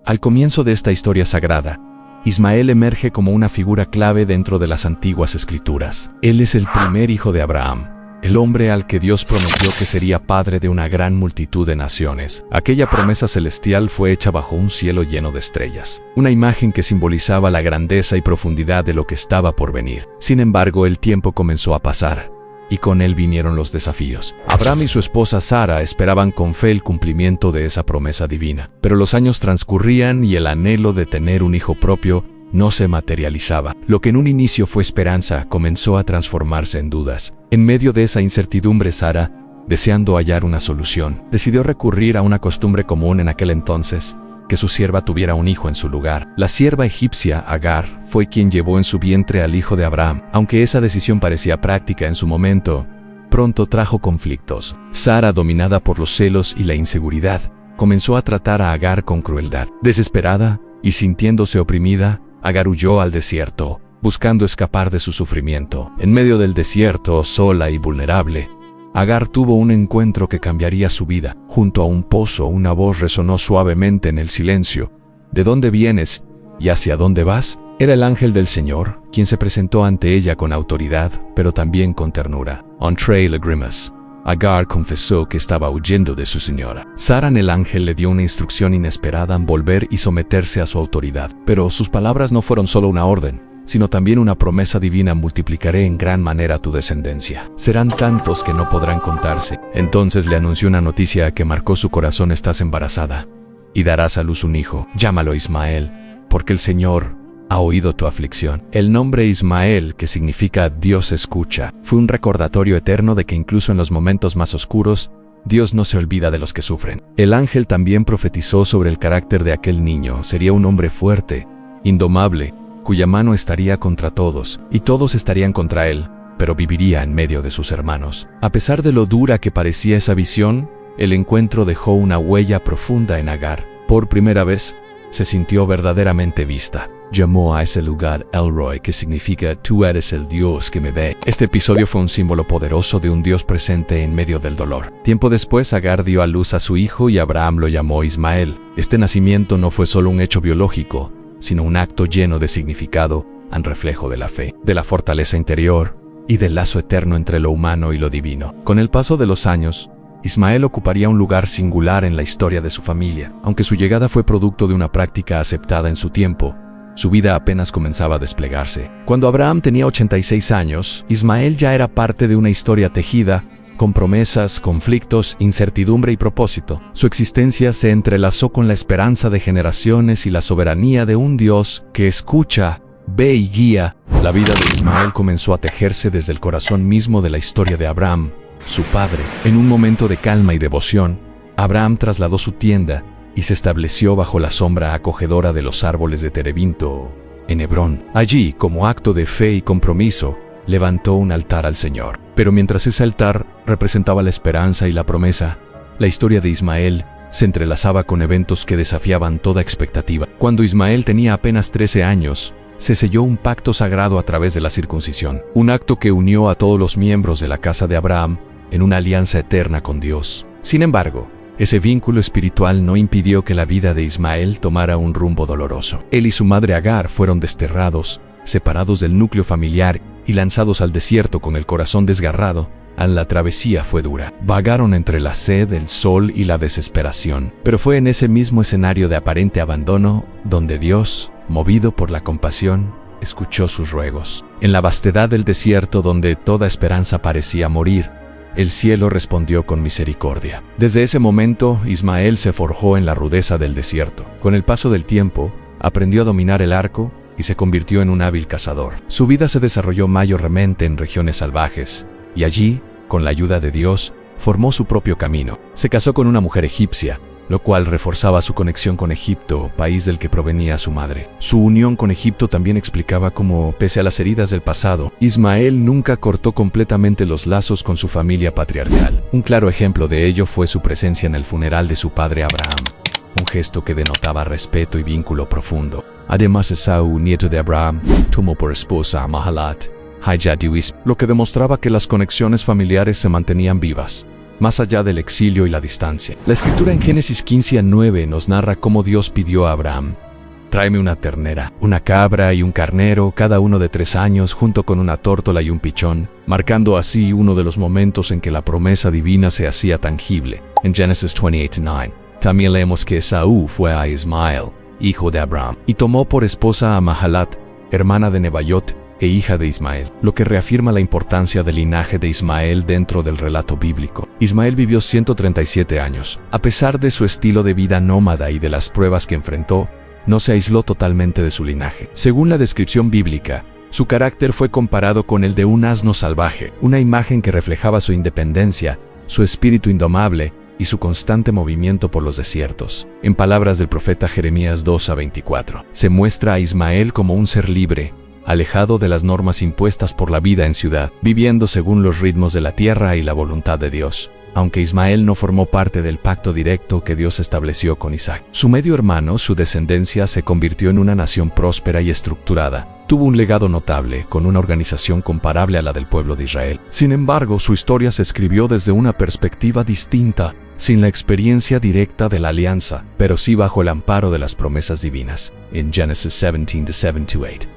Al comienzo de esta historia sagrada, Ismael emerge como una figura clave dentro de las antiguas escrituras. Él es el primer hijo de Abraham, el hombre al que Dios prometió que sería padre de una gran multitud de naciones. Aquella promesa celestial fue hecha bajo un cielo lleno de estrellas, una imagen que simbolizaba la grandeza y profundidad de lo que estaba por venir. Sin embargo, el tiempo comenzó a pasar, y con él vinieron los desafíos. Abraham y su esposa Sara esperaban con fe el cumplimiento de esa promesa divina, pero los años transcurrían y el anhelo de tener un hijo propio no se materializaba. Lo que en un inicio fue esperanza comenzó a transformarse en dudas. En medio de esa incertidumbre, Sara, deseando hallar una solución, decidió recurrir a una costumbre común en aquel entonces, que su sierva tuviera un hijo en su lugar. La sierva egipcia, Agar, fue quien llevó en su vientre al hijo de Abraham. Aunque esa decisión parecía práctica en su momento, pronto trajo conflictos. Sara, dominada por los celos y la inseguridad, comenzó a tratar a Agar con crueldad. Desesperada y sintiéndose oprimida, Agar huyó al desierto, buscando escapar de su sufrimiento. En medio del desierto, sola y vulnerable, Agar tuvo un encuentro que cambiaría su vida. Junto a un pozo, una voz resonó suavemente en el silencio. ¿De dónde vienes y hacia dónde vas? Era el ángel del Señor, quien se presentó ante ella con autoridad, pero también con ternura. Entre lágrimas, Agar confesó que estaba huyendo de su señora. Sara, el ángel, le dio una instrucción inesperada en volver y someterse a su autoridad. Pero sus palabras no fueron solo una orden, sino también una promesa divina: multiplicaré en gran manera tu descendencia. Serán tantos que no podrán contarse. Entonces le anunció una noticia que marcó su corazón: estás embarazada y darás a luz un hijo. Llámalo Ismael, porque el Señor ha oído tu aflicción. El nombre Ismael, que significa Dios escucha, fue un recordatorio eterno de que incluso en los momentos más oscuros, Dios no se olvida de los que sufren. El ángel también profetizó sobre el carácter de aquel niño. Sería un hombre fuerte, indomable, cuya mano estaría contra todos, y todos estarían contra él, pero viviría en medio de sus hermanos. A pesar de lo dura que parecía esa visión, el encuentro dejó una huella profunda en Agar. Por primera vez, se sintió verdaderamente vista. Llamó a ese lugar El Roi, que significa tú eres el Dios que me ve. Este episodio fue un símbolo poderoso de un Dios presente en medio del dolor. Tiempo después, Agar dio a luz a su hijo y Abraham lo llamó Ismael. Este nacimiento no fue solo un hecho biológico, sino un acto lleno de significado, un reflejo de la fe, de la fortaleza interior y del lazo eterno entre lo humano y lo divino. Con el paso de los años, Ismael ocuparía un lugar singular en la historia de su familia. Aunque su llegada fue producto de una práctica aceptada en su tiempo, su vida apenas comenzaba a desplegarse. Cuando Abraham tenía 86 años, Ismael ya era parte de una historia tejida con promesas, conflictos, incertidumbre y propósito. Su existencia se entrelazó con la esperanza de generaciones y la soberanía de un Dios que escucha, ve y guía. La vida de Ismael comenzó a tejerse desde el corazón mismo de la historia de Abraham, su padre. En un momento de calma y devoción, Abraham trasladó su tienda y se estableció bajo la sombra acogedora de los árboles de terebinto en Hebrón. Allí, como acto de fe y compromiso, levantó un altar al Señor. Pero mientras ese altar representaba la esperanza y la promesa, la historia de Ismael se entrelazaba con eventos que desafiaban toda expectativa. Cuando Ismael tenía apenas 13 años, se selló un pacto sagrado a través de la circuncisión, un acto que unió a todos los miembros de la casa de Abraham en una alianza eterna con Dios. Sin embargo, ese vínculo espiritual no impidió que la vida de Ismael tomara un rumbo doloroso. Él y su madre Agar fueron desterrados, separados del núcleo familiar y lanzados al desierto con el corazón desgarrado. La travesía fue dura. Vagaron entre la sed, el sol y la desesperación. Pero fue en ese mismo escenario de aparente abandono donde Dios, movido por la compasión, escuchó sus ruegos. En la vastedad del desierto, donde toda esperanza parecía morir, el cielo respondió con misericordia. Desde ese momento, Ismael se forjó en la rudeza del desierto. Con el paso del tiempo, aprendió a dominar el arco y se convirtió en un hábil cazador. Su vida se desarrolló mayormente en regiones salvajes, y allí, con la ayuda de Dios, formó su propio camino. Se casó con una mujer egipcia, lo cual reforzaba su conexión con Egipto, país del que provenía su madre. Su unión con Egipto también explicaba cómo, pese a las heridas del pasado, Ismael nunca cortó completamente los lazos con su familia patriarcal. Un claro ejemplo de ello fue su presencia en el funeral de su padre Abraham, un gesto que denotaba respeto y vínculo profundo. Además, Esaú, nieto de Abraham, tomó por esposa a Mahalat, lo que demostraba que las conexiones familiares se mantenían vivas. más allá del exilio y la distancia. La escritura en Génesis 15:9 nos narra cómo Dios pidió a Abraham: tráeme una ternera, una cabra y un carnero, cada uno de 3 años, junto con una tórtola y un pichón, marcando así uno de los momentos en que la promesa divina se hacía tangible. En Génesis 28:9, también leemos que Esaú fue a Ismael, hijo de Abraham, y tomó por esposa a Mahalat, hermana de Nebaiot e hija de Ismael, lo que reafirma la importancia del linaje de Ismael dentro del relato bíblico. Ismael vivió 137 años. A pesar de su estilo de vida nómada y de las pruebas que enfrentó, no se aisló totalmente de su linaje. Según la descripción bíblica, su carácter fue comparado con el de un asno salvaje, una imagen que reflejaba su independencia, su espíritu indomable y su constante movimiento por los desiertos. En palabras del profeta Jeremías 2:24, se muestra a Ismael como un ser libre, alejado de las normas impuestas por la vida en ciudad, viviendo según los ritmos de la tierra y la voluntad de Dios. Aunque Ismael no formó parte del pacto directo que Dios estableció con Isaac. Su medio hermano, su descendencia, se convirtió en una nación próspera y estructurada. Tuvo un legado notable, con una organización comparable a la del pueblo de Israel. Sin embargo, su historia se escribió desde una perspectiva distinta, sin la experiencia directa de la alianza, pero sí bajo el amparo de las promesas divinas. En Génesis 17:7-8.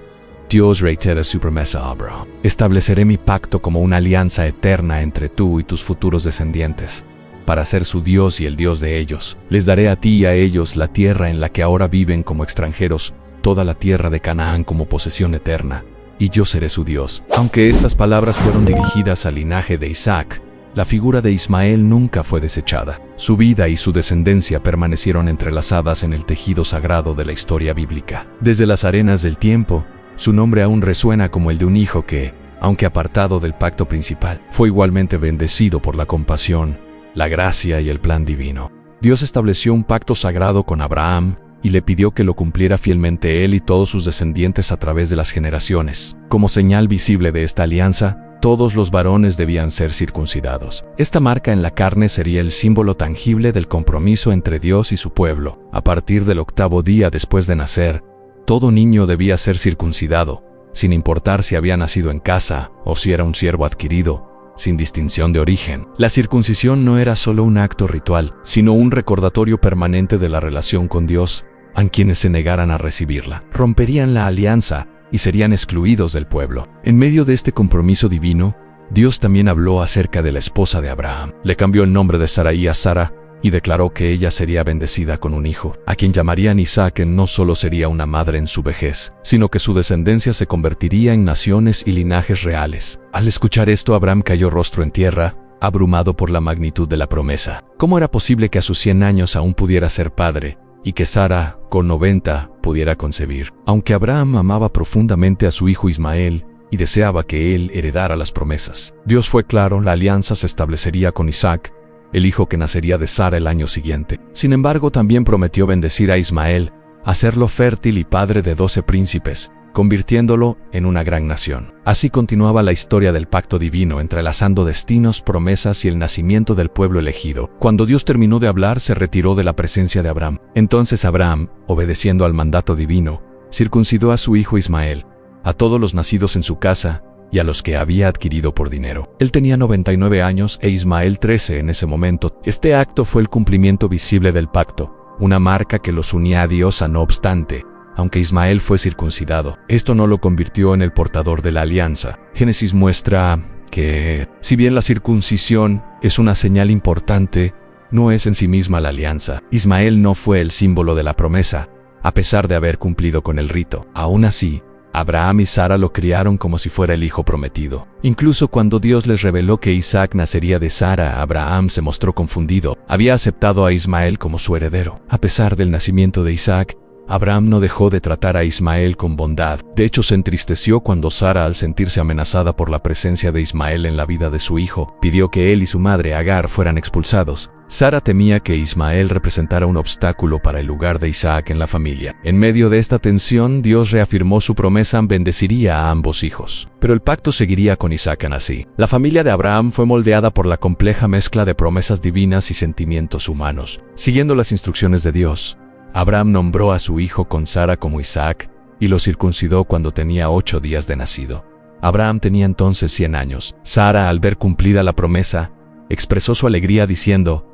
Dios reitera su promesa a Abraham: estableceré mi pacto como una alianza eterna entre tú y tus futuros descendientes, para ser su Dios y el Dios de ellos. Les daré a ti y a ellos la tierra en la que ahora viven como extranjeros, toda la tierra de Canaán como posesión eterna, y yo seré su Dios. Aunque estas palabras fueron dirigidas al linaje de Isaac, la figura de Ismael nunca fue desechada. Su vida y su descendencia permanecieron entrelazadas en el tejido sagrado de la historia bíblica. Desde las arenas del tiempo, su nombre aún resuena como el de un hijo que, aunque apartado del pacto principal, fue igualmente bendecido por la compasión, la gracia y el plan divino. Dios estableció un pacto sagrado con Abraham y le pidió que lo cumpliera fielmente él y todos sus descendientes a través de las generaciones. Como señal visible de esta alianza, todos los varones debían ser circuncidados. Esta marca en la carne sería el símbolo tangible del compromiso entre Dios y su pueblo. A partir del 8º día después de nacer, todo niño debía ser circuncidado, sin importar si había nacido en casa o si era un siervo adquirido, sin distinción de origen. La circuncisión no era solo un acto ritual, sino un recordatorio permanente de la relación con Dios, a quienes se negaran a recibirla. Romperían la alianza y serían excluidos del pueblo. En medio de este compromiso divino, Dios también habló acerca de la esposa de Abraham. Le cambió el nombre de Sarai a Sara, y declaró que ella sería bendecida con un hijo, a quien llamarían Isaac, que no solo sería una madre en su vejez, sino que su descendencia se convertiría en naciones y linajes reales. Al escuchar esto, Abraham cayó rostro en tierra, abrumado por la magnitud de la promesa. ¿Cómo era posible que a sus 100 años aún pudiera ser padre, y que Sara, con 90, pudiera concebir? Aunque Abraham amaba profundamente a su hijo Ismael, y deseaba que él heredara las promesas, Dios fue claro: la alianza se establecería con Isaac, el hijo que nacería de Sara el año siguiente. Sin embargo, también prometió bendecir a Ismael, hacerlo fértil y padre de 12 príncipes, convirtiéndolo en una gran nación. Así continuaba la historia del pacto divino, entrelazando destinos, promesas y el nacimiento del pueblo elegido. Cuando Dios terminó de hablar, se retiró de la presencia de Abraham. Entonces Abraham, obedeciendo al mandato divino, circuncidó a su hijo Ismael, a todos los nacidos en su casa, y a los que había adquirido por dinero. Él tenía 99 años e Ismael 13 en ese momento. Este acto fue el cumplimiento visible del pacto, una marca que los unía a Dios. No obstante, aunque Ismael fue circuncidado, esto no lo convirtió en el portador de la alianza. Génesis muestra que, si bien la circuncisión es una señal importante, no es en sí misma la alianza. Ismael no fue el símbolo de la promesa, a pesar de haber cumplido con el rito. Aún así, Abraham y Sara lo criaron como si fuera el hijo prometido. Incluso cuando Dios les reveló que Isaac nacería de Sara, Abraham se mostró confundido. Había aceptado a Ismael como su heredero. A pesar del nacimiento de Isaac, Abraham no dejó de tratar a Ismael con bondad. De hecho, se entristeció cuando Sara, al sentirse amenazada por la presencia de Ismael en la vida de su hijo, pidió que él y su madre Agar fueran expulsados. Sara temía que Ismael representara un obstáculo para el lugar de Isaac en la familia. En medio de esta tensión, Dios reafirmó su promesa: bendeciría a ambos hijos. Pero el pacto seguiría con Isaac así. La familia de Abraham fue moldeada por la compleja mezcla de promesas divinas y sentimientos humanos. Siguiendo las instrucciones de Dios, Abraham nombró a su hijo con Sara como Isaac y lo circuncidó cuando tenía 8 días de nacido. Abraham tenía entonces 100 años. Sara, al ver cumplida la promesa, expresó su alegría diciendo: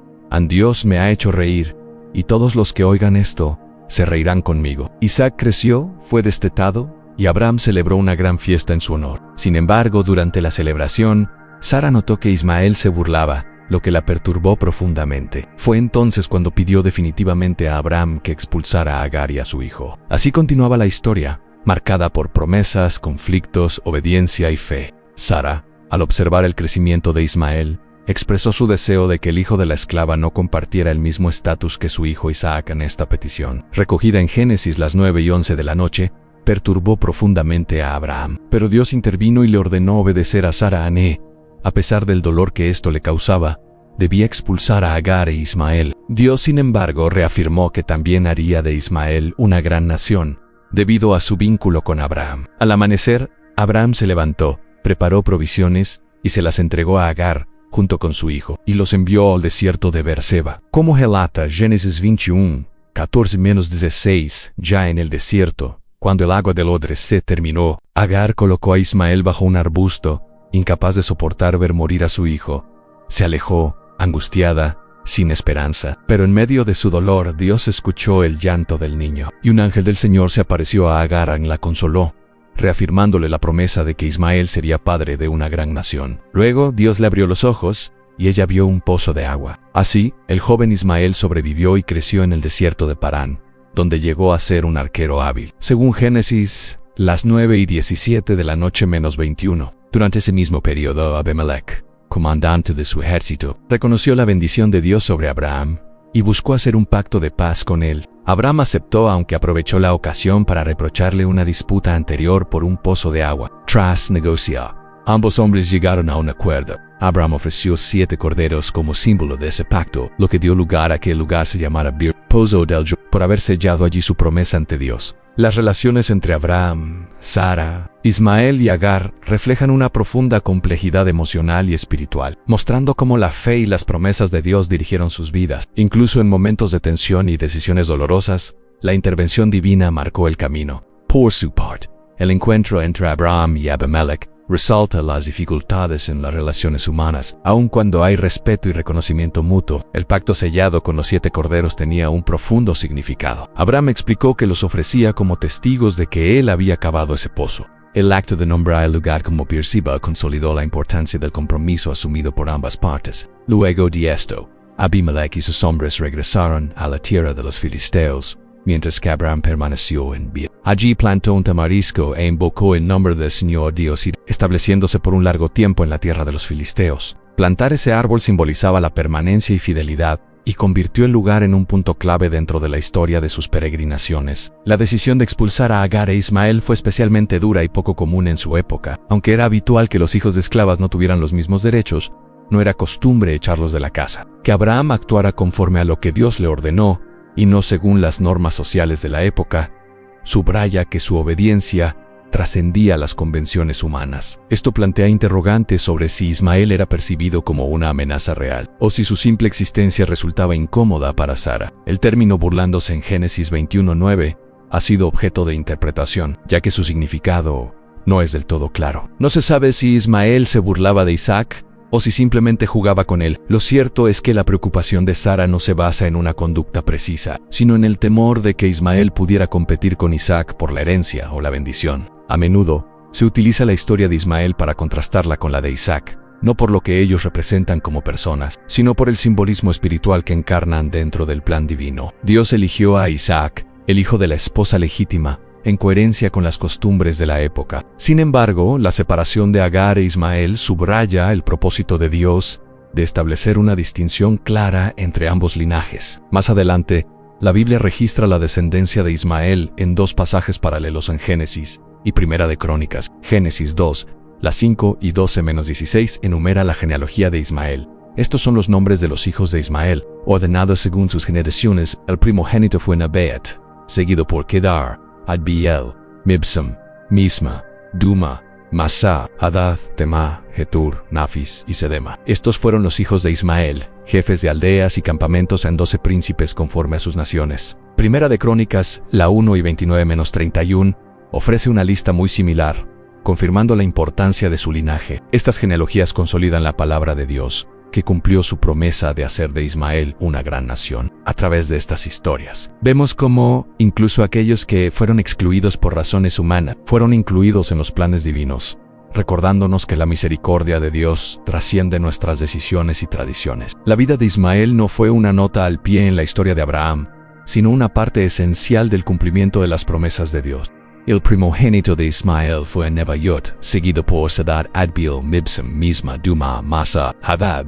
Dios me ha hecho reír, y todos los que oigan esto se reirán conmigo. Isaac creció, fue destetado, y Abraham celebró una gran fiesta en su honor. Sin embargo, durante la celebración, Sara notó que Ismael se burlaba, lo que la perturbó profundamente. Fue entonces cuando pidió definitivamente a Abraham que expulsara a Agar y a su hijo. Así continuaba la historia, marcada por promesas, conflictos, obediencia y fe. Sara, al observar el crecimiento de Ismael, expresó su deseo de que el hijo de la esclava no compartiera el mismo estatus que su hijo Isaac en esta petición. Recogida en Génesis las 9 y 11 de la noche, perturbó profundamente a Abraham. Pero Dios intervino y le ordenó obedecer a Sara Ané. A pesar del dolor que esto le causaba, debía expulsar a Agar e Ismael. Dios, sin embargo, reafirmó que también haría de Ismael una gran nación, debido a su vínculo con Abraham. Al amanecer, Abraham se levantó, preparó provisiones y se las entregó a Agar, junto con su hijo, y los envió al desierto de Beerseba. Como relata Génesis 21, 14-16, ya en el desierto, cuando el agua del odre se terminó, Agar colocó a Ismael bajo un arbusto, incapaz de soportar ver morir a su hijo. Se alejó, angustiada, sin esperanza. Pero en medio de su dolor, Dios escuchó el llanto del niño, y un ángel del Señor se apareció a Agar y la consoló, reafirmándole la promesa de que Ismael sería padre de una gran nación. Luego Dios le abrió los ojos, y ella vio un pozo de agua. Así, el joven Ismael sobrevivió y creció en el desierto de Parán, donde llegó a ser un arquero hábil. Según Génesis, las 9:17 de la noche menos 21. Durante ese mismo periodo, Abimelech, comandante de su ejército, reconoció la bendición de Dios sobre Abraham y buscó hacer un pacto de paz con él. Abraham aceptó, aunque aprovechó la ocasión para reprocharle una disputa anterior por un pozo de agua. Tras negociar, ambos hombres llegaron a un acuerdo. Abraham ofreció 7 corderos como símbolo de ese pacto, lo que dio lugar a que el lugar se llamara Bir, Pozo del Yo, por haber sellado allí su promesa ante Dios. Las relaciones entre Abraham, Sara, Ismael y Agar reflejan una profunda complejidad emocional y espiritual, mostrando cómo la fe y las promesas de Dios dirigieron sus vidas. Incluso en momentos de tensión y decisiones dolorosas, la intervención divina marcó el camino. Por su parte, el encuentro entre Abraham y Abimelech resalta las dificultades en las relaciones humanas. Aun cuando hay respeto y reconocimiento mutuo, el pacto sellado con los 7 corderos tenía un profundo significado. Abraham explicó que los ofrecía como testigos de que él había cavado ese pozo. El acto de nombrar el lugar como Beerseba consolidó la importancia del compromiso asumido por ambas partes. Luego de esto, Abimelech y sus hombres regresaron a la tierra de los filisteos, mientras que Abraham permaneció en Beer. Allí plantó un tamarisco e invocó el nombre del Señor Dios, estableciéndose por un largo tiempo en la tierra de los filisteos. Plantar ese árbol simbolizaba la permanencia y fidelidad, y convirtió el lugar en un punto clave dentro de la historia de sus peregrinaciones. La decisión de expulsar a Agar e Ismael fue especialmente dura y poco común en su época. Aunque era habitual que los hijos de esclavas no tuvieran los mismos derechos, no era costumbre echarlos de la casa. Que Abraham actuara conforme a lo que Dios le ordenó, y no según las normas sociales de la época, subraya que su obediencia trascendía las convenciones humanas. Esto plantea interrogantes sobre si Ismael era percibido como una amenaza real, o si su simple existencia resultaba incómoda para Sara. El término burlándose en Génesis 21:9 ha sido objeto de interpretación, ya que su significado no es del todo claro. No se sabe si Ismael se burlaba de Isaac, o si simplemente jugaba con él. Lo cierto es que la preocupación de Sara no se basa en una conducta precisa, sino en el temor de que Ismael pudiera competir con Isaac por la herencia o la bendición. A menudo, se utiliza la historia de Ismael para contrastarla con la de Isaac, no por lo que ellos representan como personas, sino por el simbolismo espiritual que encarnan dentro del plan divino. Dios eligió a Isaac, el hijo de la esposa legítima, en coherencia con las costumbres de la época. Sin embargo, la separación de Agar e Ismael subraya el propósito de Dios de establecer una distinción clara entre ambos linajes. Más adelante, la Biblia registra la descendencia de Ismael en 2 pasajes paralelos en Génesis y Primera de Crónicas. Génesis 2, las 5 y 12-16 enumera la genealogía de Ismael. Estos son los nombres de los hijos de Ismael, ordenados según sus generaciones. El primogénito fue Nabeat, seguido por Kedar, Adbiel, Mibsam, Misma, Duma, Masá, Hadad, Temá, Getur, Nafis y Sedema. Estos fueron los hijos de Ismael, jefes de aldeas y campamentos en 12 príncipes conforme a sus naciones. Primera de Crónicas, la 1 y 29-31, ofrece una lista muy similar, confirmando la importancia de su linaje. Estas genealogías consolidan la palabra de Dios, que cumplió su promesa de hacer de Ismael una gran nación. A través de estas historias, vemos cómo incluso aquellos que fueron excluidos por razones humanas fueron incluidos en los planes divinos, recordándonos que la misericordia de Dios trasciende nuestras decisiones y tradiciones. La vida de Ismael no fue una nota al pie en la historia de Abraham, sino una parte esencial del cumplimiento de las promesas de Dios. El primogénito de Ismael fue Nebayot, seguido por Sadad, Adbil, Mibsam, Misma, Duma, Masa, Hadad,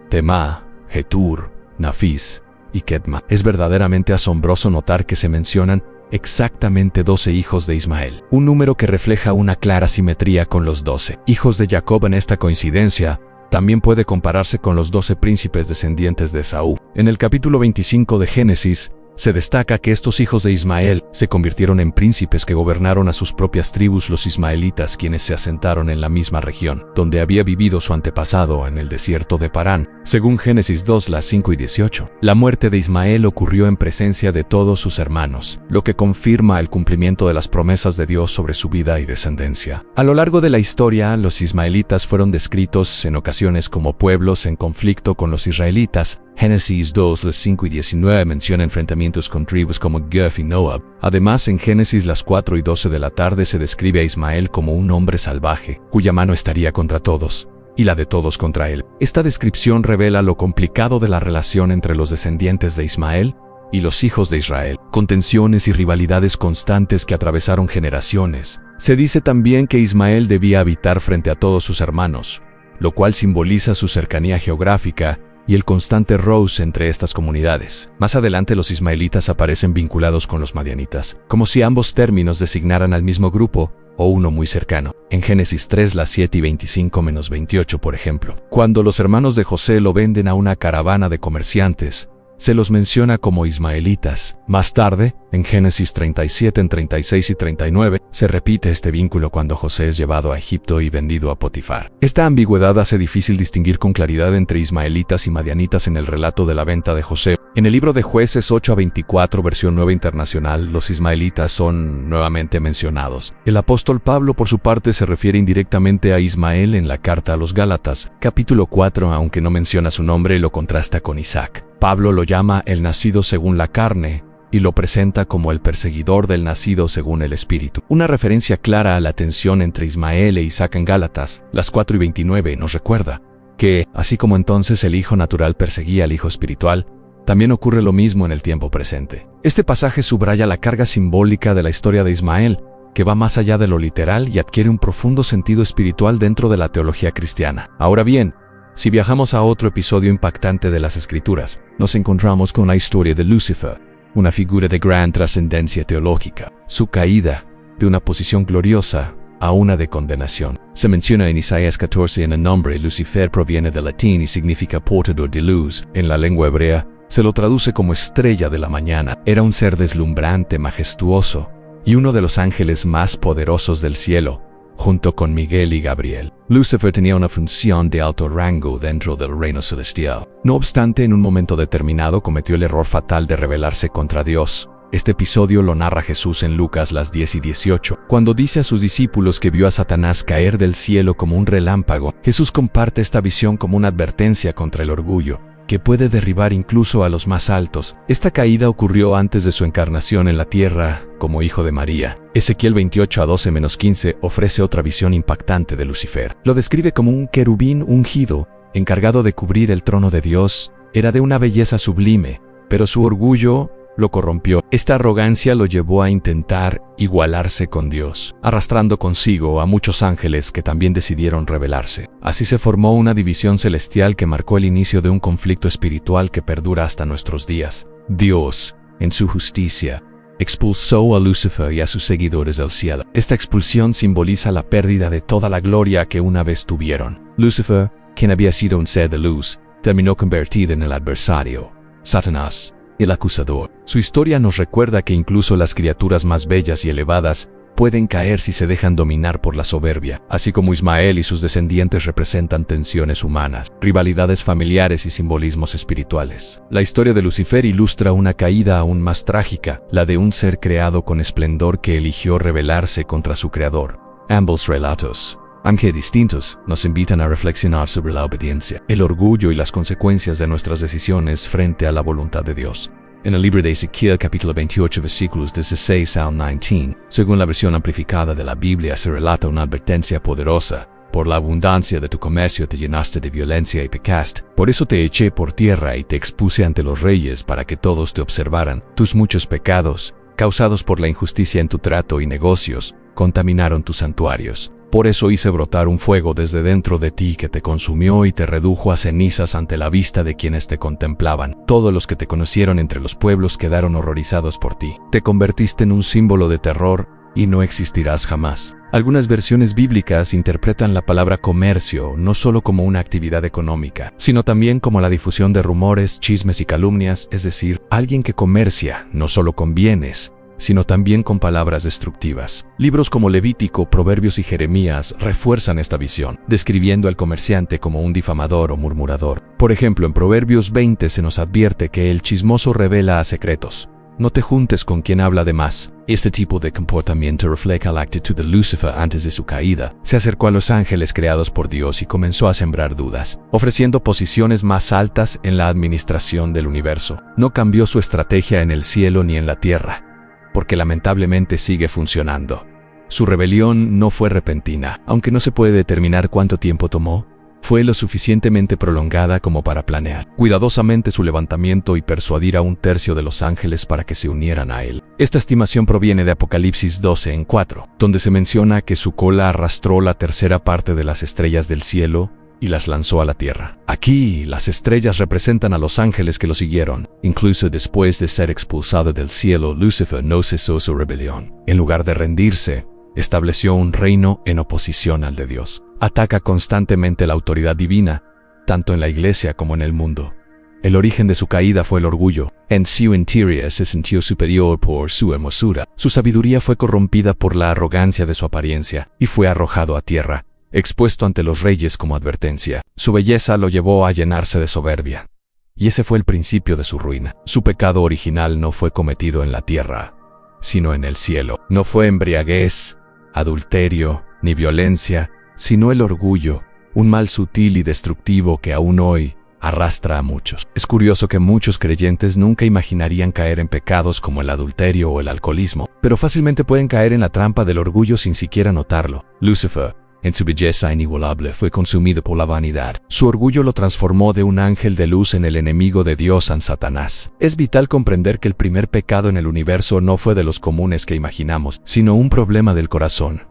Temá, Getur, Nafis y Kedma. Es verdaderamente asombroso notar que se mencionan exactamente 12 hijos de Ismael, un número que refleja una clara simetría con los 12 hijos de Jacob. En esta coincidencia también puede compararse con los 12 príncipes descendientes de Esaú. En el capítulo 25 de Génesis, se destaca que estos hijos de Ismael se convirtieron en príncipes que gobernaron a sus propias tribus, los ismaelitas, quienes se asentaron en la misma región donde había vivido su antepasado, en el desierto de Parán. Según Génesis 2, 5 y 18, la muerte de Ismael ocurrió en presencia de todos sus hermanos, lo que confirma el cumplimiento de las promesas de Dios sobre su vida y descendencia. A lo largo de la historia, los ismaelitas fueron descritos en ocasiones como pueblos en conflicto con los israelitas. Génesis 2, 5 y 19 menciona enfrentamientos con tribus como Gef y Noab. Además, en Génesis 4 y 12 de la tarde se describe a Ismael como un hombre salvaje, cuya mano estaría contra todos, y la de todos contra él. Esta descripción revela lo complicado de la relación entre los descendientes de Ismael y los hijos de Israel, con tensiones y rivalidades constantes que atravesaron generaciones. Se dice también que Ismael debía habitar frente a todos sus hermanos, lo cual simboliza su cercanía geográfica y el constante roce entre estas comunidades. Más adelante los ismaelitas aparecen vinculados con los madianitas, como si ambos términos designaran al mismo grupo o uno muy cercano. En Génesis 3, 7 y 25-28, por ejemplo, cuando los hermanos de José lo venden a una caravana de comerciantes, se los menciona como ismaelitas. Más tarde, en Génesis 37, en 36 y 39, se repite este vínculo cuando José es llevado a Egipto y vendido a Potifar. Esta ambigüedad hace difícil distinguir con claridad entre ismaelitas y madianitas en el relato de la venta de José. En el libro de Jueces 8-24, versión nueva internacional, los ismaelitas son nuevamente mencionados. El apóstol Pablo, por su parte, se refiere indirectamente a Ismael en la carta a los Gálatas, capítulo 4, aunque no menciona su nombre, lo contrasta con Isaac. Pablo lo llama el nacido según la carne y lo presenta como el perseguidor del nacido según el espíritu. Una referencia clara a la tensión entre Ismael e Isaac en Gálatas, 4 y 29, nos recuerda que, así como entonces el hijo natural perseguía al hijo espiritual, también ocurre lo mismo en el tiempo presente. Este pasaje subraya la carga simbólica de la historia de Ismael, que va más allá de lo literal y adquiere un profundo sentido espiritual dentro de la teología cristiana. Ahora bien, si viajamos a otro episodio impactante de las Escrituras, nos encontramos con la historia de Lucifer, una figura de gran trascendencia teológica. Su caída, de una posición gloriosa a una de condenación. Se menciona en Isaías 14 en el nombre. Lucifer proviene del latín y significa portador de luz. En la lengua hebrea, se lo traduce como estrella de la mañana. Era un ser deslumbrante, majestuoso, y uno de los ángeles más poderosos del cielo, junto con Miguel y Gabriel. Lucifer tenía una función de alto rango dentro del reino celestial. No obstante, en un momento determinado cometió el error fatal de rebelarse contra Dios. Este episodio lo narra Jesús en Lucas 10 y 18. Cuando dice a sus discípulos que vio a Satanás caer del cielo como un relámpago, Jesús comparte esta visión como una advertencia contra el orgullo, que puede derribar incluso a los más altos. Esta caída ocurrió antes de su encarnación en la tierra como hijo de María. Ezequiel 28-12-15 ofrece otra visión impactante de Lucifer. Lo describe como un querubín ungido, encargado de cubrir el trono de Dios. Era de una belleza sublime, pero su orgullo lo corrompió. Esta arrogancia lo llevó a intentar igualarse con Dios, arrastrando consigo a muchos ángeles que también decidieron rebelarse. Así se formó una división celestial que marcó el inicio de un conflicto espiritual que perdura hasta nuestros días. Dios, en su justicia, expulsó a Lucifer y a sus seguidores del cielo. Esta expulsión simboliza la pérdida de toda la gloria que una vez tuvieron. Lucifer, quien había sido un ser de luz, terminó convertido en el adversario, Satanás, el acusador. Su historia nos recuerda que incluso las criaturas más bellas y elevadas pueden caer si se dejan dominar por la soberbia. Así como Ismael y sus descendientes representan tensiones humanas, rivalidades familiares y simbolismos espirituales. La historia de Lucifer ilustra una caída aún más trágica, la de un ser creado con esplendor que eligió rebelarse contra su creador. Ambos relatos aunque distintos, nos invitan a reflexionar sobre la obediencia, el orgullo y las consecuencias de nuestras decisiones frente a la voluntad de Dios. En el libro de Ezequiel capítulo 28 versículos 16 al 19, según la versión amplificada de la Biblia, se relata una advertencia poderosa. Por la abundancia de tu comercio te llenaste de violencia y pecaste. Por eso te eché por tierra y te expuse ante los reyes para que todos te observaran. Tus muchos pecados, causados por la injusticia en tu trato y negocios, contaminaron tus santuarios. Por eso hice brotar un fuego desde dentro de ti que te consumió y te redujo a cenizas ante la vista de quienes te contemplaban. Todos los que te conocieron entre los pueblos quedaron horrorizados por ti. Te convertiste en un símbolo de terror y no existirás jamás. Algunas versiones bíblicas interpretan la palabra comercio no solo como una actividad económica, sino también como la difusión de rumores, chismes y calumnias, es decir, alguien que comercia no solo con bienes, sino también con palabras destructivas. Libros como Levítico, Proverbios y Jeremías refuerzan esta visión, describiendo al comerciante como un difamador o murmurador. Por ejemplo, en Proverbios 20 se nos advierte que el chismoso revela secretos. No te juntes con quien habla de más. Este tipo de comportamiento refleja la actitud de Lucifer antes de su caída. Se acercó a los ángeles creados por Dios y comenzó a sembrar dudas, ofreciendo posiciones más altas en la administración del universo. No cambió su estrategia en el cielo ni en la tierra, porque lamentablemente sigue funcionando. Su rebelión no fue repentina, aunque no se puede determinar cuánto tiempo tomó. Fue lo suficientemente prolongada como para planear cuidadosamente su levantamiento y persuadir a 1/3 de los ángeles para que se unieran a él. Esta estimación proviene de Apocalipsis 12:4, donde se menciona que su cola arrastró la tercera parte de las estrellas del cielo y las lanzó a la tierra. Aquí, las estrellas representan a los ángeles que lo siguieron. Incluso después de ser expulsado del cielo, Lucifer no cesó su rebelión. En lugar de rendirse, estableció un reino en oposición al de Dios. Ataca constantemente la autoridad divina, tanto en la iglesia como en el mundo. El origen de su caída fue el orgullo. En su interior se sintió superior por su hermosura. Su sabiduría fue corrompida por la arrogancia de su apariencia y fue arrojado a tierra, expuesto ante los reyes como advertencia. Su belleza lo llevó a llenarse de soberbia. Y ese fue el principio de su ruina. Su pecado original no fue cometido en la tierra, sino en el cielo. No fue embriaguez, adulterio, ni violencia, sino el orgullo, un mal sutil y destructivo que aún hoy arrastra a muchos. Es curioso que muchos creyentes nunca imaginarían caer en pecados como el adulterio o el alcoholismo, pero fácilmente pueden caer en la trampa del orgullo sin siquiera notarlo. Lucifer, en su belleza inigualable, fue consumido por la vanidad. Su orgullo lo transformó de un ángel de luz en el enemigo de Dios, San Satanás. Es vital comprender que el primer pecado en el universo no fue de los comunes que imaginamos, sino un problema del corazón.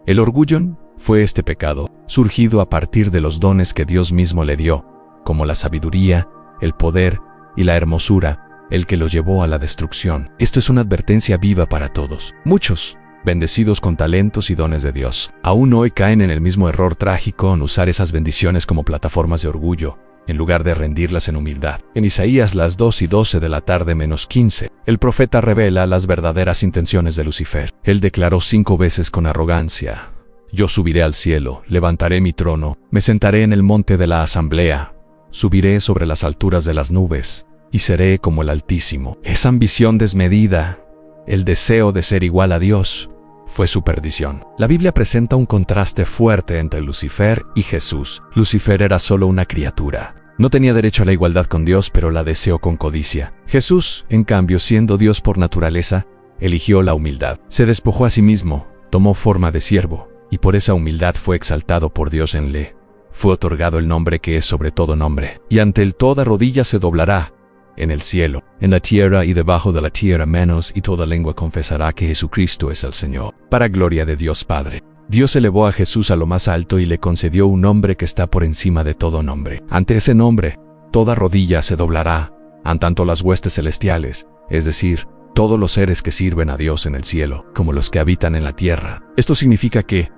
El orgullo fue este pecado, surgido a partir de los dones que Dios mismo le dio, como la sabiduría, el poder y la hermosura, el que lo llevó a la destrucción. Esto es una advertencia viva para todos. Muchos, bendecidos con talentos y dones de Dios, aún hoy caen en el mismo error trágico en usar esas bendiciones como plataformas de orgullo, en lugar de rendirlas en humildad. En Isaías las 2:12 de la tarde menos 15, el profeta revela las verdaderas intenciones de Lucifer. Él declaró 5 veces con arrogancia: yo subiré al cielo, levantaré mi trono, me sentaré en el monte de la asamblea, subiré sobre las alturas de las nubes, y seré como el Altísimo. Esa ambición desmedida, el deseo de ser igual a Dios, fue su perdición. La Biblia presenta un contraste fuerte entre Lucifer y Jesús. Lucifer era solo una criatura. No tenía derecho a la igualdad con Dios, pero la deseó con codicia. Jesús, en cambio, siendo Dios por naturaleza, eligió la humildad. Se despojó a sí mismo, tomó forma de siervo, y por esa humildad fue exaltado por Dios en le. Fue otorgado el nombre que es sobre todo nombre. Y ante él toda rodilla se doblará, en el cielo, en la tierra y debajo de la tierra menos, y toda lengua confesará que Jesucristo es el Señor, para gloria de Dios Padre. Dios elevó a Jesús a lo más alto y le concedió un nombre que está por encima de todo nombre. Ante ese nombre, toda rodilla se doblará, en tanto las huestes celestiales, es decir, todos los seres que sirven a Dios en el cielo, como los que habitan en la tierra. Esto significa que,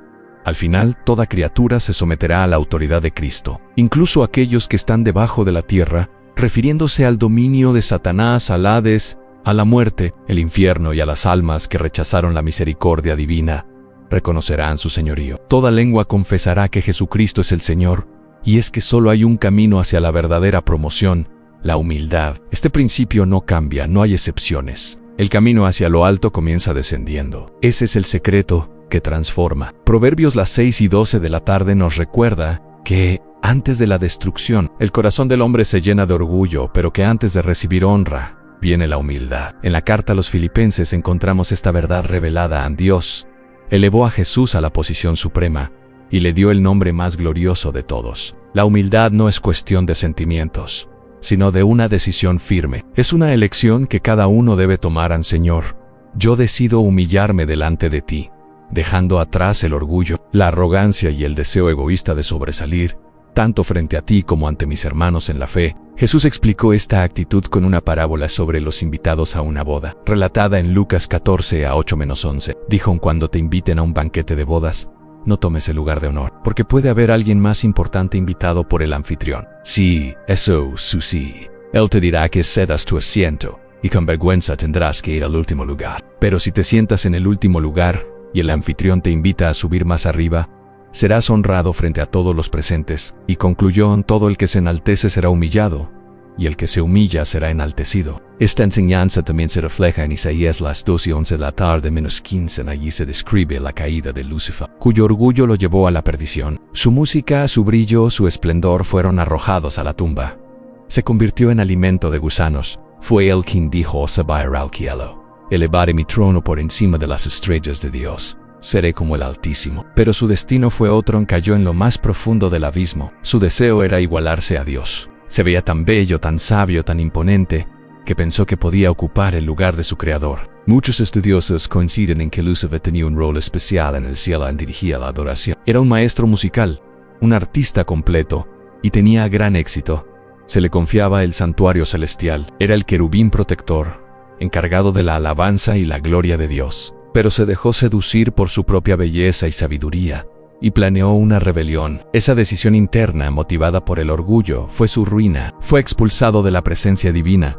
al final, toda criatura se someterá a la autoridad de Cristo, incluso aquellos que están debajo de la tierra, refiriéndose al dominio de Satanás, al Hades, a la muerte, el infierno y a las almas que rechazaron la misericordia divina, reconocerán su señorío. Toda lengua confesará que Jesucristo es el Señor, y es que solo hay un camino hacia la verdadera promoción, la humildad. Este principio no cambia, no hay excepciones. El camino hacia lo alto comienza descendiendo. Ese es el secreto que transforma. Proverbios las 6:12 de la tarde nos recuerda que antes de la destrucción, el corazón del hombre se llena de orgullo, pero que antes de recibir honra, viene la humildad. En la carta a los Filipenses encontramos esta verdad revelada a Dios. Elevó a Jesús a la posición suprema y le dio el nombre más glorioso de todos. La humildad no es cuestión de sentimientos, sino de una decisión firme. Es una elección que cada uno debe tomar al Señor. Yo decido humillarme delante de ti, dejando atrás el orgullo, la arrogancia y el deseo egoísta de sobresalir, tanto frente a ti como ante mis hermanos en la fe. Jesús explicó esta actitud con una parábola sobre los invitados a una boda, relatada en Lucas 14:8-11. Dijo: cuando te inviten a un banquete de bodas, no tomes el lugar de honor, porque puede haber alguien más importante invitado por el anfitrión. Sí, eso sucede. Él te dirá que cedas tu asiento, y con vergüenza tendrás que ir al último lugar. Pero si te sientas en el último lugar, y el anfitrión te invita a subir más arriba, serás honrado frente a todos los presentes. Y concluyó: todo el que se enaltece será humillado, y el que se humilla será enaltecido. Esta enseñanza también se refleja en Isaías las 12:11 de la tarde -15. Allí se describe la caída de Lucifer, cuyo orgullo lo llevó a la perdición. Su música, su brillo, su esplendor fueron arrojados a la tumba. Se convirtió en alimento de gusanos. Fue él quien dijo: subiré al cielo, elevaré mi trono por encima de las estrellas de Dios. Seré como el Altísimo. Pero su destino fue otro. Cayó en lo más profundo del abismo. Su deseo era igualarse a Dios. Se veía tan bello, tan sabio, tan imponente, que pensó que podía ocupar el lugar de su creador. Muchos estudiosos coinciden en que Lucifer tenía un rol especial en el cielo en dirigir la adoración. Era un maestro musical, un artista completo, y tenía gran éxito. Se le confiaba el santuario celestial. Era el querubín protector, encargado de la alabanza y la gloria de Dios. Pero se dejó seducir por su propia belleza y sabiduría, y planeó una rebelión. Esa decisión interna, motivada por el orgullo, fue su ruina. Fue expulsado de la presencia divina,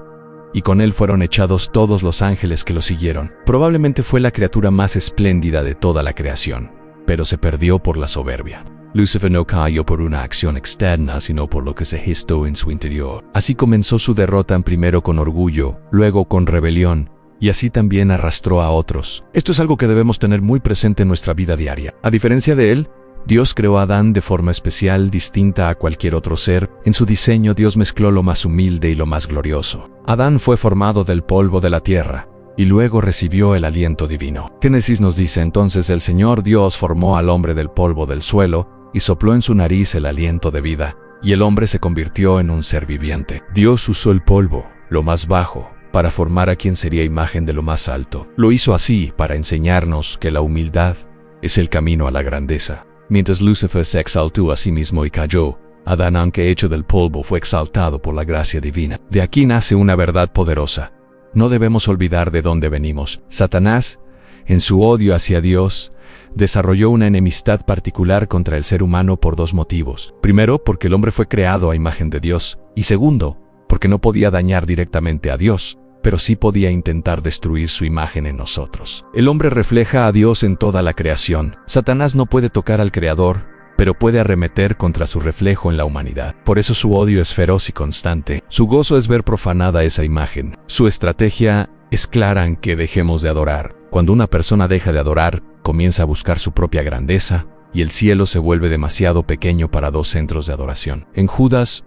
y con él fueron echados todos los ángeles que lo siguieron. Probablemente fue la criatura más espléndida de toda la creación, pero se perdió por la soberbia. Lucifer no cayó por una acción externa, sino por lo que se gestó en su interior. Así comenzó su derrota, primero con orgullo, luego con rebelión, y así también arrastró a otros. Esto es algo que debemos tener muy presente en nuestra vida diaria. A diferencia de él, Dios creó a Adán de forma especial, distinta a cualquier otro ser. En su diseño, Dios mezcló lo más humilde y lo más glorioso. Adán fue formado del polvo de la tierra, y luego recibió el aliento divino. Génesis nos dice: entonces el Señor Dios formó al hombre del polvo del suelo, y sopló en su nariz el aliento de vida, y el hombre se convirtió en un ser viviente. Dios usó el polvo, lo más bajo, para formar a quien sería imagen de lo más alto. Lo hizo así para enseñarnos que la humildad es el camino a la grandeza. Mientras Lucifer se exaltó a sí mismo y cayó, Adán, aunque hecho del polvo, fue exaltado por la gracia divina. De aquí nace una verdad poderosa. No debemos olvidar de dónde venimos. Satanás, en su odio hacia Dios, desarrolló una enemistad particular contra el ser humano por dos motivos. Primero, porque el hombre fue creado a imagen de Dios, y segundo, porque no podía dañar directamente a Dios, pero sí podía intentar destruir su imagen en nosotros. El hombre refleja a Dios en toda la creación. Satanás no puede tocar al Creador, pero puede arremeter contra su reflejo en la humanidad. Por eso su odio es feroz y constante. Su gozo es ver profanada esa imagen. Su estrategia es clara en que dejemos de adorar. Cuando una persona deja de adorar, comienza a buscar su propia grandeza, y el cielo se vuelve demasiado pequeño para dos centros de adoración. En Judas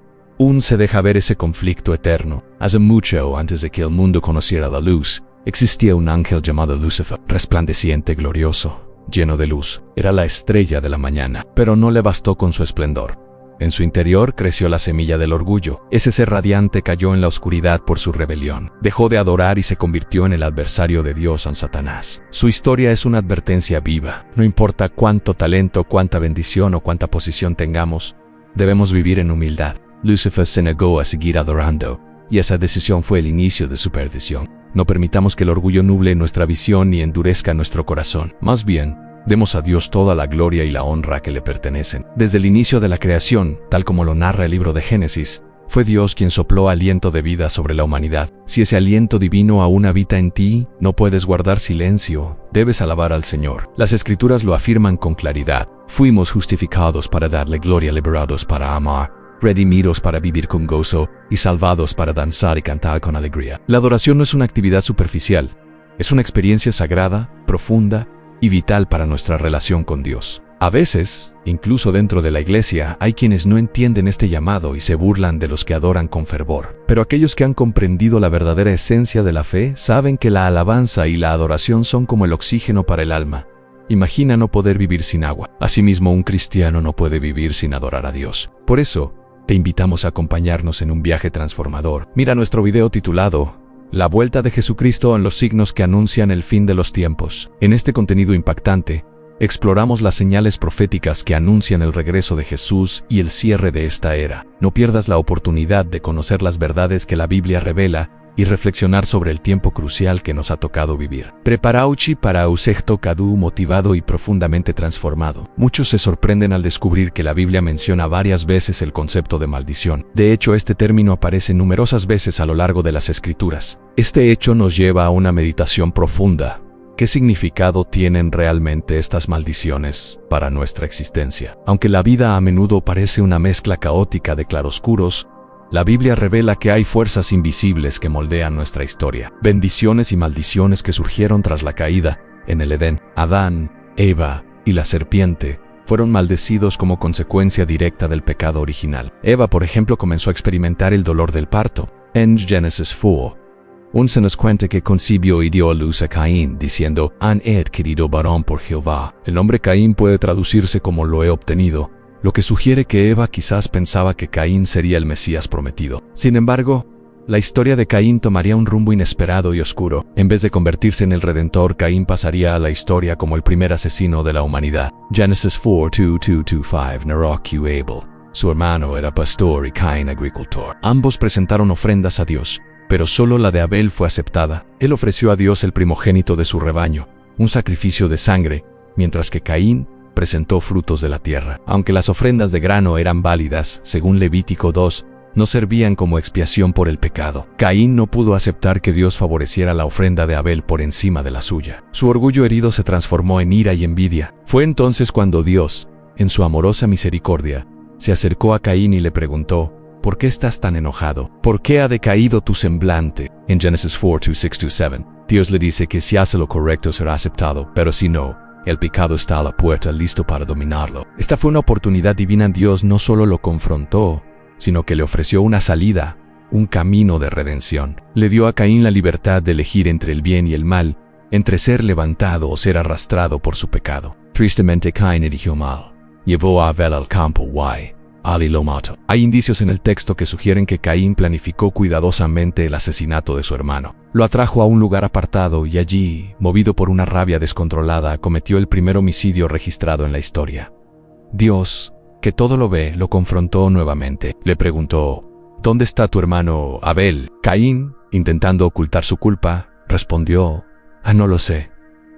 se deja ver ese conflicto eterno. Hace mucho antes de que el mundo conociera la luz, existía un ángel llamado Lucifer, resplandeciente, glorioso, lleno de luz. Era la estrella de la mañana, pero no le bastó con su esplendor. En su interior creció la semilla del orgullo. Ese ser radiante cayó en la oscuridad por su rebelión. Dejó de adorar y se convirtió en el adversario de Dios, en Satanás. Su historia es una advertencia viva. No importa cuánto talento, cuánta bendición o cuánta posición tengamos, debemos vivir en humildad. Lucifer se negó a seguir adorando, y esa decisión fue el inicio de su perdición. No permitamos que el orgullo nuble nuestra visión ni endurezca nuestro corazón. Más bien, demos a Dios toda la gloria y la honra que le pertenecen. Desde el inicio de la creación, tal como lo narra el libro de Génesis, fue Dios quien sopló aliento de vida sobre la humanidad. Si ese aliento divino aún habita en ti, no puedes guardar silencio, debes alabar al Señor. Las Escrituras lo afirman con claridad. Fuimos justificados para darle gloria, liberados para amar, redimidos para vivir con gozo, y salvados para danzar y cantar con alegría. La adoración no es una actividad superficial, es una experiencia sagrada, profunda y vital para nuestra relación con Dios. A veces, incluso dentro de la iglesia, hay quienes no entienden este llamado y se burlan de los que adoran con fervor. Pero aquellos que han comprendido la verdadera esencia de la fe saben que la alabanza y la adoración son como el oxígeno para el alma. Imagina no poder vivir sin agua. Asimismo, un cristiano no puede vivir sin adorar a Dios. Por eso, te invitamos a acompañarnos en un viaje transformador. Mira nuestro video titulado La vuelta de Jesucristo en los signos que anuncian el fin de los tiempos. En este contenido impactante, exploramos las señales proféticas que anuncian el regreso de Jesús y el cierre de esta era. No pierdas la oportunidad de conocer las verdades que la Biblia revela y reflexionar sobre el tiempo crucial que nos ha tocado vivir. Preparaos para un secto cadu motivado y profundamente transformado. Muchos se sorprenden al descubrir que la Biblia menciona varias veces el concepto de maldición. De hecho, este término aparece numerosas veces a lo largo de las Escrituras. Este hecho nos lleva a una meditación profunda. ¿Qué significado tienen realmente estas maldiciones para nuestra existencia? Aunque la vida a menudo parece una mezcla caótica de claroscuros, la Biblia revela que hay fuerzas invisibles que moldean nuestra historia. Bendiciones y maldiciones que surgieron tras la caída en el Edén. Adán, Eva y la serpiente fueron maldecidos como consecuencia directa del pecado original. Eva, por ejemplo, comenzó a experimentar el dolor del parto. En Génesis 4, se nos cuenta que concibió y dio a luz a Caín, diciendo, han adquirido varón por Jehová. El nombre Caín puede traducirse como lo he obtenido, lo que sugiere que Eva quizás pensaba que Caín sería el Mesías prometido. Sin embargo, la historia de Caín tomaría un rumbo inesperado y oscuro. En vez de convertirse en el Redentor, Caín pasaría a la historia como el primer asesino de la humanidad. Génesis 4:2-2-5 narra que Abel, su hermano, era pastor y Caín agricultor. Ambos presentaron ofrendas a Dios, pero solo la de Abel fue aceptada. Él ofreció a Dios el primogénito de su rebaño, un sacrificio de sangre, mientras que Caín presentó frutos de la tierra. Aunque las ofrendas de grano eran válidas, según Levítico 2, no servían como expiación por el pecado. Caín no pudo aceptar que Dios favoreciera la ofrenda de Abel por encima de la suya. Su orgullo herido se transformó en ira y envidia. Fue entonces cuando Dios, en su amorosa misericordia, se acercó a Caín y le preguntó, ¿por qué estás tan enojado? ¿Por qué ha decaído tu semblante? En Génesis 4:6-7, Dios le dice que si hace lo correcto será aceptado, pero si no, el pecado está a la puerta listo para dominarlo. Esta fue una oportunidad divina. Dios no solo lo confrontó, sino que le ofreció una salida, un camino de redención. Le dio a Caín la libertad de elegir entre el bien y el mal, entre ser levantado o ser arrastrado por su pecado. Tristemente Caín eligió mal. Llevó a Abel al campo y lo mató. Hay indicios en el texto que sugieren que Caín planificó cuidadosamente el asesinato de su hermano. Lo atrajo a un lugar apartado y allí, movido por una rabia descontrolada, cometió el primer homicidio registrado en la historia. Dios, que todo lo ve, lo confrontó nuevamente. Le preguntó, ¿dónde está tu hermano Abel? Caín, intentando ocultar su culpa, respondió, no lo sé.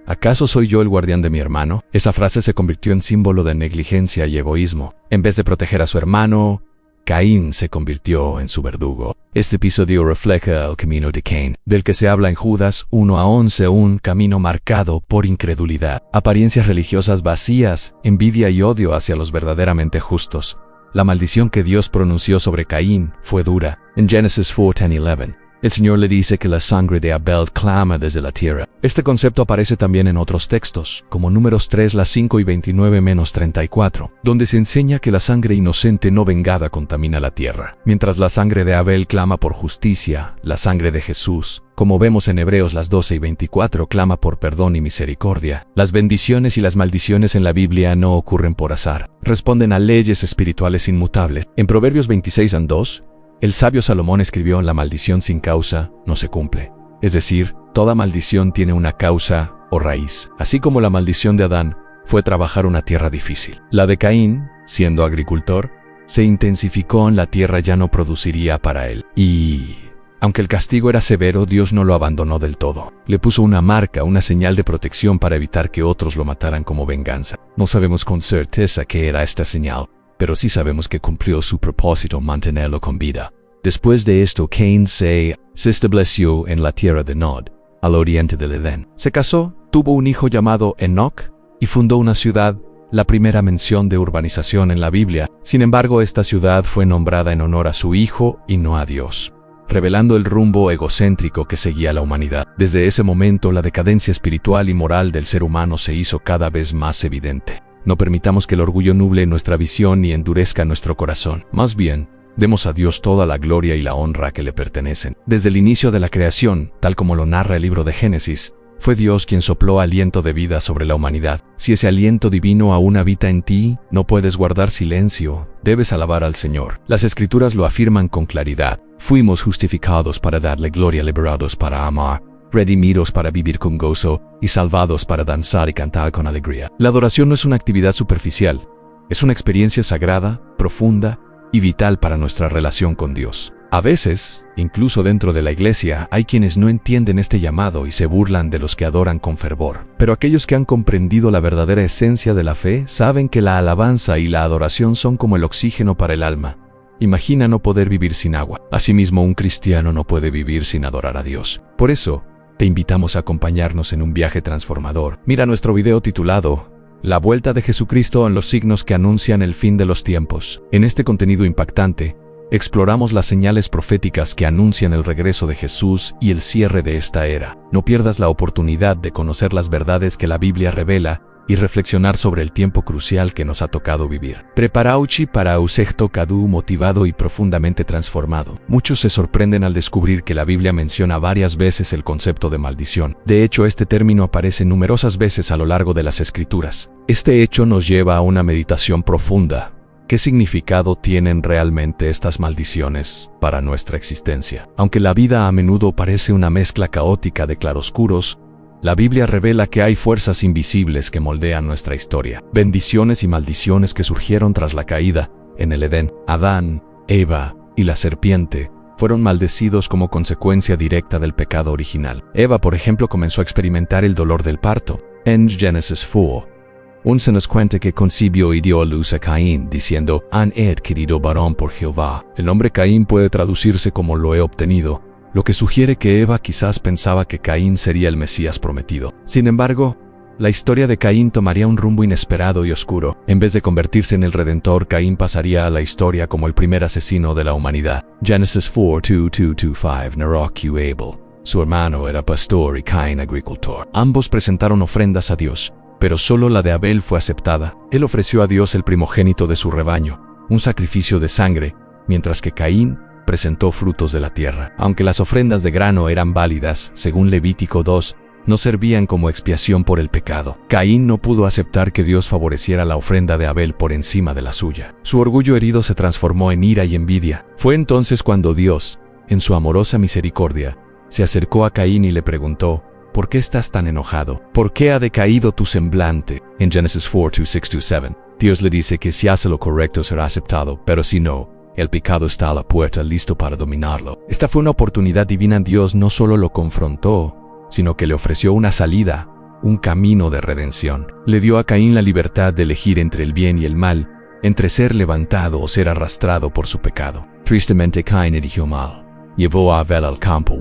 ¿Acaso soy yo el guardián de mi hermano? Esa frase se convirtió en símbolo de negligencia y egoísmo. En vez de proteger a su hermano, Caín se convirtió en su verdugo. Este episodio refleja el camino de Caín, del que se habla en Judas 1:11, un camino marcado por incredulidad, apariencias religiosas vacías, envidia y odio hacia los verdaderamente justos. La maldición que Dios pronunció sobre Caín fue dura. En Génesis 4:10-11, el Señor le dice que la sangre de Abel clama desde la tierra. Este concepto aparece también en otros textos, como Números 3:5 y 29-34, donde se enseña que la sangre inocente no vengada contamina la tierra. Mientras la sangre de Abel clama por justicia, la sangre de Jesús, como vemos en Hebreos 12:24, clama por perdón y misericordia. Las bendiciones y las maldiciones en la Biblia no ocurren por azar, responden a leyes espirituales inmutables. En Proverbios 26:2, el sabio Salomón escribió, la maldición sin causa no se cumple. Es decir, toda maldición tiene una causa o raíz. Así como la maldición de Adán fue trabajar una tierra difícil. La de Caín, siendo agricultor, se intensificó en la tierra, ya no produciría para él. Y aunque el castigo era severo, Dios no lo abandonó del todo. Le puso una marca, una señal de protección para evitar que otros lo mataran como venganza. No sabemos con certeza qué era esta señal, pero sí sabemos que cumplió su propósito, mantenerlo con vida. Después de esto, Caín se estableció en la tierra de Nod, al oriente del Edén. Se casó, tuvo un hijo llamado Enoc y fundó una ciudad, la primera mención de urbanización en la Biblia. Sin embargo, esta ciudad fue nombrada en honor a su hijo y no a Dios. revelando el rumbo egocéntrico que seguía la humanidad. Desde ese momento, la decadencia espiritual y moral del ser humano se hizo cada vez más evidente. No permitamos que el orgullo nuble nuestra visión ni endurezca nuestro corazón. Más bien, demos a Dios toda la gloria y la honra que le pertenecen. Desde el inicio de la creación, tal como lo narra el libro de Génesis, fue Dios quien sopló aliento de vida sobre la humanidad. Si ese aliento divino aún habita en ti, no puedes guardar silencio, debes alabar al Señor. Las Escrituras lo afirman con claridad. Fuimos justificados para darle gloria, liberados para amar, redimidos para vivir con gozo y salvados para danzar y cantar con alegría. La adoración no es una actividad superficial, es una experiencia sagrada, profunda y vital para nuestra relación con Dios. A veces, incluso dentro de la iglesia, hay quienes no entienden este llamado y se burlan de los que adoran con fervor. Pero aquellos que han comprendido la verdadera esencia de la fe saben que la alabanza y la adoración son como el oxígeno para el alma. Imagina no poder vivir sin agua. Asimismo, un cristiano no puede vivir sin adorar a Dios. Por eso, te invitamos a acompañarnos en un viaje transformador. Mira nuestro video titulado La vuelta de Jesucristo en los signos que anuncian el fin de los tiempos. En este contenido impactante, exploramos las señales proféticas que anuncian el regreso de Jesús y el cierre de esta era. No pierdas la oportunidad de conocer las verdades que la Biblia revela y reflexionar sobre el tiempo crucial que nos ha tocado vivir. Preparaos para un secado motivado y profundamente transformado. Muchos se sorprenden al descubrir que la Biblia menciona varias veces el concepto de maldición. De hecho, este término aparece numerosas veces a lo largo de las Escrituras. Este hecho nos lleva a una meditación profunda. ¿Qué significado tienen realmente estas maldiciones para nuestra existencia? Aunque la vida a menudo parece una mezcla caótica de claroscuros, la Biblia revela que hay fuerzas invisibles que moldean nuestra historia. Bendiciones y maldiciones que surgieron tras la caída en el Edén. Adán, Eva y la serpiente fueron maldecidos como consecuencia directa del pecado original. Eva, por ejemplo, comenzó a experimentar el dolor del parto. En Génesis 4, se nos cuenta que concibió y dio a luz a Caín, diciendo, han adquirido varón por Jehová. El nombre Caín puede traducirse como lo he obtenido, lo que sugiere que Eva quizás pensaba que Caín sería el Mesías prometido. Sin embargo, la historia de Caín tomaría un rumbo inesperado y oscuro. En vez de convertirse en el Redentor, Caín pasaría a la historia como el primer asesino de la humanidad. Génesis 4:2-2-5 narra que Abel, su hermano, era pastor y Caín agricultor. Ambos presentaron ofrendas a Dios, pero solo la de Abel fue aceptada. Él ofreció a Dios el primogénito de su rebaño, un sacrificio de sangre, mientras que Caín presentó frutos de la tierra. Aunque las ofrendas de grano eran válidas, según Levítico 2, no servían como expiación por el pecado. Caín no pudo aceptar que Dios favoreciera la ofrenda de Abel por encima de la suya. Su orgullo herido se transformó en ira y envidia. Fue entonces cuando Dios, en su amorosa misericordia, se acercó a Caín y le preguntó, ¿por qué estás tan enojado? ¿Por qué ha decaído tu semblante? En Génesis 4:6-7, Dios le dice que si hace lo correcto será aceptado, pero si no, el pecado está a la puerta listo para dominarlo. Esta fue una oportunidad divina. Dios no solo lo confrontó, sino que le ofreció una salida, un camino de redención. Le dio a Caín la libertad de elegir entre el bien y el mal, entre ser levantado o ser arrastrado por su pecado. Tristemente Caín eligió mal. Llevó a Abel al campo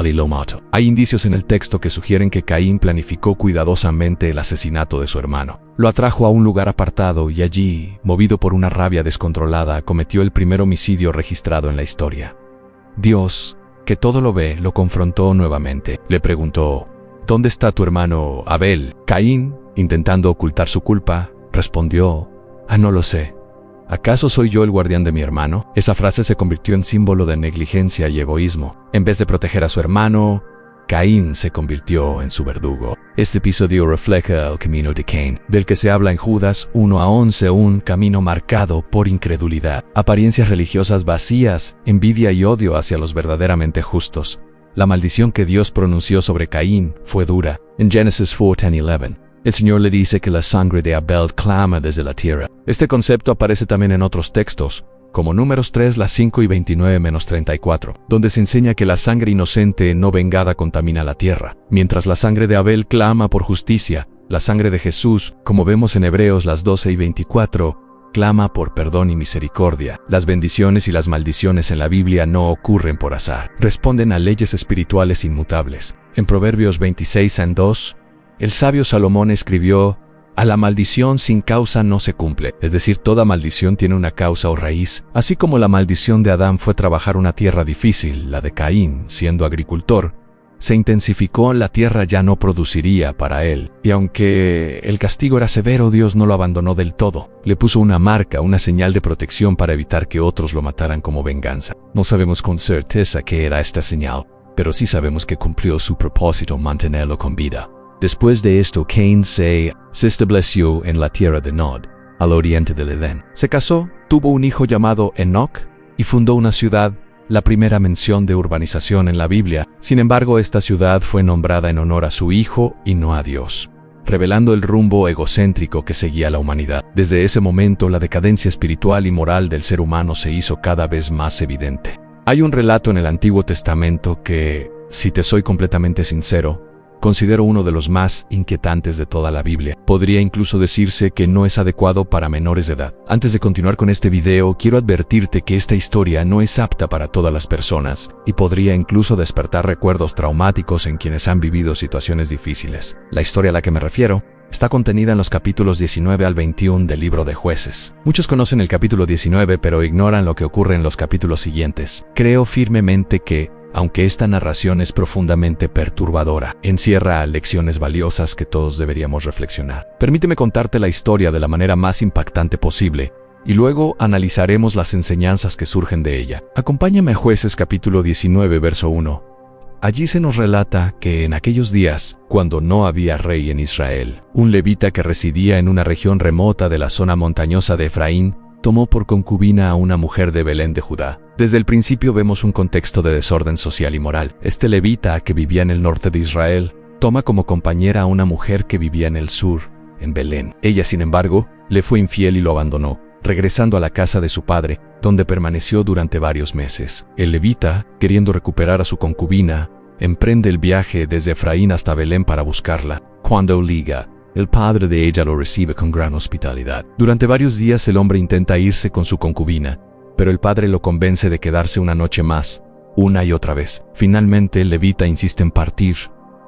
y lo mató. Hay indicios en el texto que sugieren que Caín planificó cuidadosamente el asesinato de su hermano. Lo atrajo a un lugar apartado y allí, movido por una rabia descontrolada, cometió el primer homicidio registrado en la historia. Dios, que todo lo ve, lo confrontó nuevamente. Le preguntó, ¿dónde está tu hermano Abel? Caín, intentando ocultar su culpa, respondió, no lo sé. ¿Acaso soy yo el guardián de mi hermano? Esa frase se convirtió en símbolo de negligencia y egoísmo. En vez de proteger a su hermano, Caín se convirtió en su verdugo. Este episodio refleja el camino de Caín, del que se habla en Judas 1:11, un camino marcado por incredulidad, apariencias religiosas vacías, envidia y odio hacia los verdaderamente justos. La maldición que Dios pronunció sobre Caín fue dura. En Génesis 4:10-11, el Señor le dice que la sangre de Abel clama desde la tierra. Este concepto aparece también en otros textos, como Números 3:5-29-34, donde se enseña que la sangre inocente no vengada contamina la tierra. Mientras la sangre de Abel clama por justicia, la sangre de Jesús, como vemos en Hebreos 12:24, clama por perdón y misericordia. Las bendiciones y las maldiciones en la Biblia no ocurren por azar. Responden a leyes espirituales inmutables. En Proverbios 26:2, el sabio Salomón escribió, A la maldición sin causa no se cumple, es decir, toda maldición tiene una causa o raíz. Así como la maldición de Adán fue trabajar una tierra difícil, la de Caín, siendo agricultor, se intensificó, la tierra ya no produciría para él. Y aunque el castigo era severo, Dios no lo abandonó del todo. Le puso una marca, una señal de protección para evitar que otros lo mataran como venganza. No sabemos con certeza qué era esta señal, pero sí sabemos que cumplió su propósito, mantenerlo con vida. Después de esto, Caín se estableció en la tierra de Nod, al oriente del Edén. Se casó, tuvo un hijo llamado Enoc y fundó una ciudad, la primera mención de urbanización en la Biblia. Sin embargo, esta ciudad fue nombrada en honor a su hijo y no a Dios, revelando el rumbo egocéntrico que seguía la humanidad. Desde ese momento, la decadencia espiritual y moral del ser humano se hizo cada vez más evidente. Hay un relato en el Antiguo Testamento que, si te soy completamente sincero, considero uno de los más inquietantes de toda la Biblia. Podría incluso decirse que no es adecuado para menores de edad. Antes de continuar con este video, quiero advertirte que esta historia no es apta para todas las personas y podría incluso despertar recuerdos traumáticos en quienes han vivido situaciones difíciles. La historia a la que me refiero está contenida en los capítulos 19 al 21 del libro de Jueces. Muchos conocen el capítulo 19, pero ignoran lo que ocurre en los capítulos siguientes. Creo firmemente que, aunque esta narración es profundamente perturbadora, encierra lecciones valiosas que todos deberíamos reflexionar. Permíteme contarte la historia de la manera más impactante posible, y luego analizaremos las enseñanzas que surgen de ella. Acompáñame a Jueces capítulo 19, verso 1. Allí se nos relata que en aquellos días, cuando no había rey en Israel, un levita que residía en una región remota de la zona montañosa de Efraín, tomó por concubina a una mujer de Belén de Judá. Desde el principio vemos un contexto de desorden social y moral. Este levita, que vivía en el norte de Israel, toma como compañera a una mujer que vivía en el sur, en Belén. Ella, sin embargo, le fue infiel y lo abandonó, regresando a la casa de su padre, donde permaneció durante varios meses. El levita, queriendo recuperar a su concubina, emprende el viaje desde Efraín hasta Belén para buscarla. Cuando llega, el padre de ella lo recibe con gran hospitalidad. Durante varios días el hombre intenta irse con su concubina, pero el padre lo convence de quedarse una noche más, una y otra vez. Finalmente el levita insiste en partir,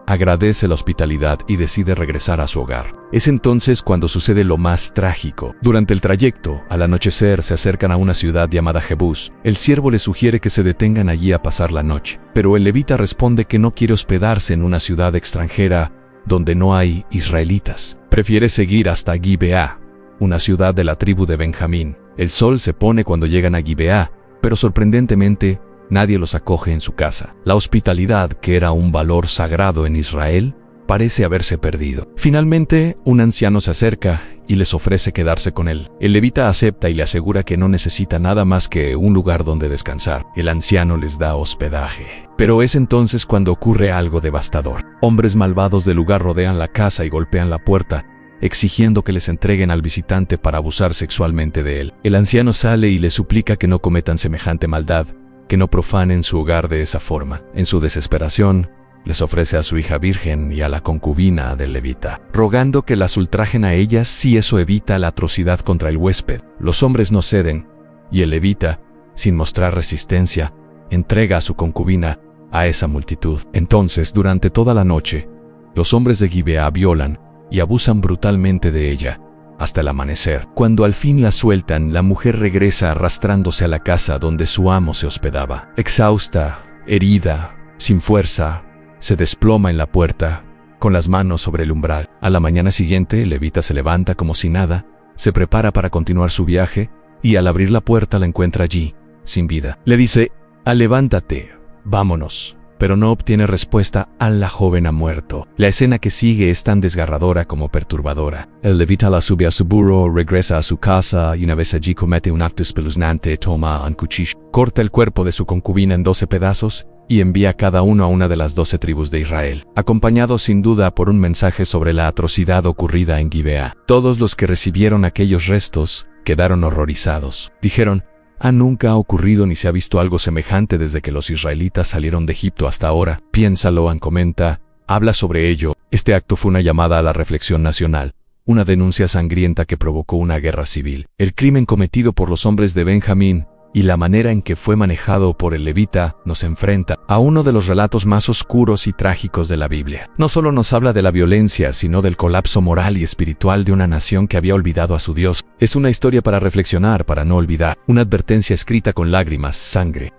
agradece la hospitalidad y decide regresar a su hogar. Es entonces cuando sucede lo más trágico. Durante el trayecto, al anochecer, se acercan a una ciudad llamada Jebús. El siervo le sugiere que se detengan allí a pasar la noche, pero el levita responde que no quiere hospedarse en una ciudad extranjera donde no hay israelitas. Prefiere seguir hasta Gibeá, una ciudad de la tribu de Benjamín. El sol se pone cuando llegan a Gibeá, pero sorprendentemente, nadie los acoge en su casa. La hospitalidad, que era un valor sagrado en Israel, parece haberse perdido. Finalmente, un anciano se acerca y les ofrece quedarse con él. El levita acepta y le asegura que no necesita nada más que un lugar donde descansar. El anciano les da hospedaje. Pero es entonces cuando ocurre algo devastador. Hombres malvados del lugar rodean la casa y golpean la puerta, exigiendo que les entreguen al visitante para abusar sexualmente de él. El anciano sale y les suplica que no cometan semejante maldad, que no profanen su hogar de esa forma. En su desesperación, les ofrece a su hija virgen y a la concubina del levita, rogando que las ultrajen a ellas si eso evita la atrocidad contra el huésped. Los hombres no ceden, y el levita, sin mostrar resistencia, entrega a su concubina a esa multitud. Entonces, durante toda la noche, los hombres de Gibeá violan y abusan brutalmente de ella, hasta el amanecer. Cuando al fin la sueltan, la mujer regresa arrastrándose a la casa donde su amo se hospedaba. Exhausta, herida, sin fuerza, se desploma en la puerta, con las manos sobre el umbral. A la mañana siguiente, el levita se levanta como si nada, se prepara para continuar su viaje, y al abrir la puerta la encuentra allí, sin vida. Le dice: levántate, vámonos. Pero no obtiene respuesta. La joven ha muerto. La escena que sigue es tan desgarradora como perturbadora. El levita la sube a su burro, regresa a su casa y una vez allí comete un acto espeluznante. Toma un cuchillo, corta el cuerpo de su concubina en 12 pedazos y envía cada uno a una de las 12 tribus de Israel, acompañado sin duda por un mensaje sobre la atrocidad ocurrida en Gibeá. Todos los que recibieron aquellos restos quedaron horrorizados. Dijeron: nunca ha ocurrido ni se ha visto algo semejante desde que los israelitas salieron de Egipto hasta ahora. Piénsalo, comenta, habla sobre ello. Este acto fue una llamada a la reflexión nacional, una denuncia sangrienta que provocó una guerra civil. El crimen cometido por los hombres de Benjamín y la manera en que fue manejado por el levita nos enfrenta a uno de los relatos más oscuros y trágicos de la Biblia. No solo nos habla de la violencia, sino del colapso moral y espiritual de una nación que había olvidado a su Dios. Es una historia para reflexionar, para no olvidar, una advertencia escrita con lágrimas, sangre.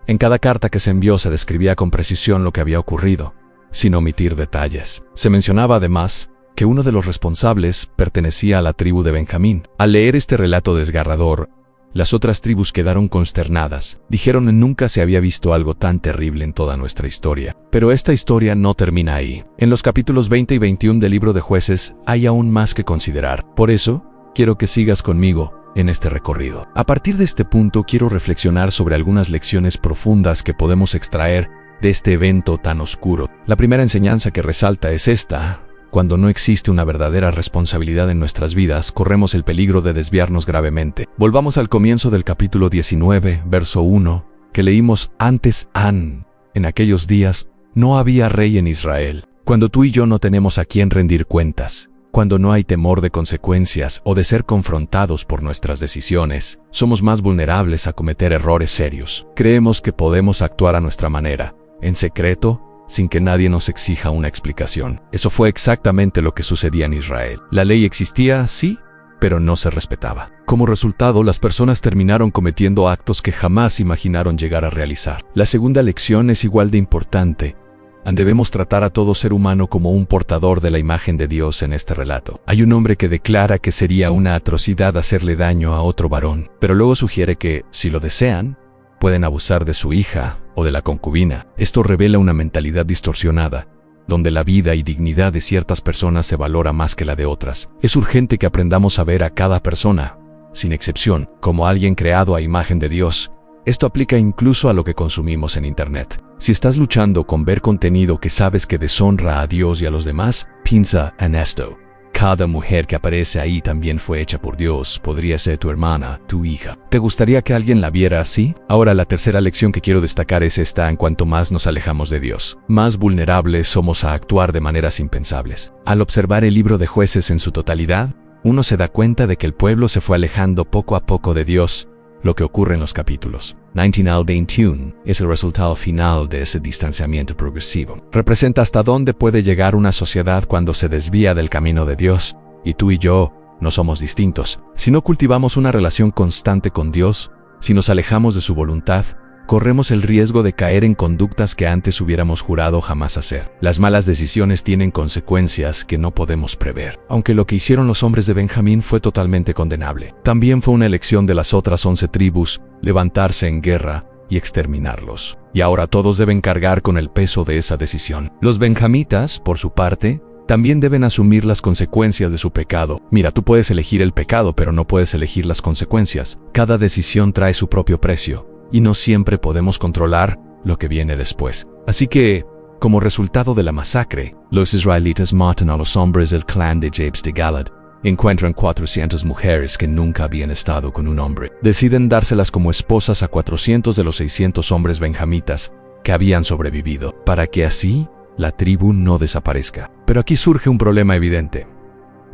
En cada carta que se envió se describía con precisión lo que había ocurrido, sin omitir detalles. Se mencionaba además que uno de los responsables pertenecía a la tribu de Benjamín. Al leer este relato desgarrador, las otras tribus quedaron consternadas. Dijeron que nunca se había visto algo tan terrible en toda nuestra historia. Pero esta historia no termina ahí. En los capítulos 20 y 21 del libro de Jueces hay aún más que considerar. Por eso, quiero que sigas conmigo en este recorrido. A partir de este punto quiero reflexionar sobre algunas lecciones profundas que podemos extraer de este evento tan oscuro. La primera enseñanza que resalta es esta: cuando no existe una verdadera responsabilidad en nuestras vidas, corremos el peligro de desviarnos gravemente. Volvamos al comienzo del capítulo 19, verso 1, que leímos antes. En aquellos días no había rey en Israel. Cuando tú y yo no tenemos a quién rendir cuentas, cuando no hay temor de consecuencias o de ser confrontados por nuestras decisiones, somos más vulnerables a cometer errores serios. Creemos que podemos actuar a nuestra manera, en secreto, sin que nadie nos exija una explicación. Eso fue exactamente lo que sucedía en Israel. La ley existía, sí, pero no se respetaba. Como resultado, las personas terminaron cometiendo actos que jamás imaginaron llegar a realizar. La segunda lección es igual de importante. Debemos tratar a todo ser humano como un portador de la imagen de Dios en este relato. Hay un hombre que declara que sería una atrocidad hacerle daño a otro varón, pero luego sugiere que, si lo desean, pueden abusar de su hija o de la concubina. Esto revela una mentalidad distorsionada, donde la vida y dignidad de ciertas personas se valora más que la de otras. Es urgente que aprendamos a ver a cada persona, sin excepción, como alguien creado a imagen de Dios. Esto aplica incluso a lo que consumimos en Internet. Si estás luchando con ver contenido que sabes que deshonra a Dios y a los demás, piensa en esto: cada mujer que aparece ahí también fue hecha por Dios. Podría ser tu hermana, tu hija. ¿Te gustaría que alguien la viera así? Ahora, la tercera lección que quiero destacar es esta: en cuanto más nos alejamos de Dios, más vulnerables somos a actuar de maneras impensables. Al observar el libro de Jueces en su totalidad, uno se da cuenta de que el pueblo se fue alejando poco a poco de Dios. Lo que ocurre en los capítulos 19 al 21 es el resultado final de ese distanciamiento progresivo. Representa hasta dónde puede llegar una sociedad cuando se desvía del camino de Dios, y tú y yo no somos distintos. Si no cultivamos una relación constante con Dios, si nos alejamos de su voluntad, corremos el riesgo de caer en conductas que antes hubiéramos jurado jamás hacer. Las malas decisiones tienen consecuencias que no podemos prever. Aunque lo que hicieron los hombres de Benjamín fue totalmente condenable, también fue una elección de las otras 11 tribus levantarse en guerra y exterminarlos. Y ahora todos deben cargar con el peso de esa decisión. Los benjamitas, por su parte, también deben asumir las consecuencias de su pecado. Mira, tú puedes elegir el pecado, pero no puedes elegir las consecuencias. Cada decisión trae su propio precio, y no siempre podemos controlar lo que viene después. Así que, como resultado de la masacre, los israelitas matan a los hombres del clan de Jabes de Galad. Encuentran 400 mujeres que nunca habían estado con un hombre. Deciden dárselas como esposas a 400 de los 600 hombres benjamitas que habían sobrevivido, para que así la tribu no desaparezca. Pero aquí surge un problema evidente.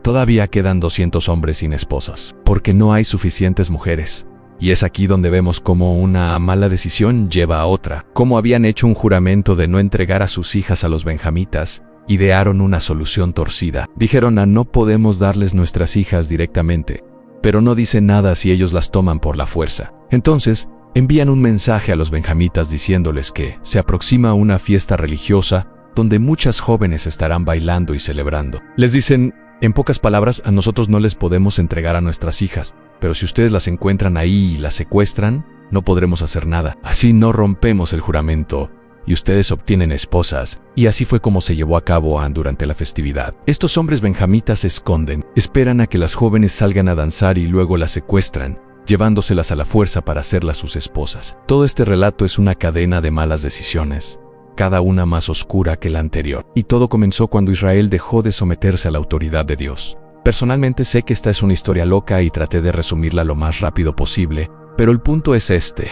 Todavía quedan 200 hombres sin esposas, porque no hay suficientes mujeres. Y es aquí donde vemos cómo una mala decisión lleva a otra. Como habían hecho un juramento de no entregar a sus hijas a los benjamitas, idearon una solución torcida. Dijeron: no podemos darles nuestras hijas directamente, pero no dicen nada si ellos las toman por la fuerza. Entonces, envían un mensaje a los benjamitas diciéndoles que se aproxima una fiesta religiosa donde muchas jóvenes estarán bailando y celebrando. Les dicen, en pocas palabras: a nosotros no les podemos entregar a nuestras hijas, pero si ustedes las encuentran ahí y las secuestran, no podremos hacer nada. Así no rompemos el juramento y ustedes obtienen esposas. Y así fue como se llevó a cabo durante la festividad. Estos hombres benjamitas se esconden, esperan a que las jóvenes salgan a danzar y luego las secuestran, llevándoselas a la fuerza para hacerlas sus esposas. Todo este relato es una cadena de malas decisiones, cada una más oscura que la anterior. Y todo comenzó cuando Israel dejó de someterse a la autoridad de Dios. Personalmente sé que esta es una historia loca y traté de resumirla lo más rápido posible, pero el punto es este: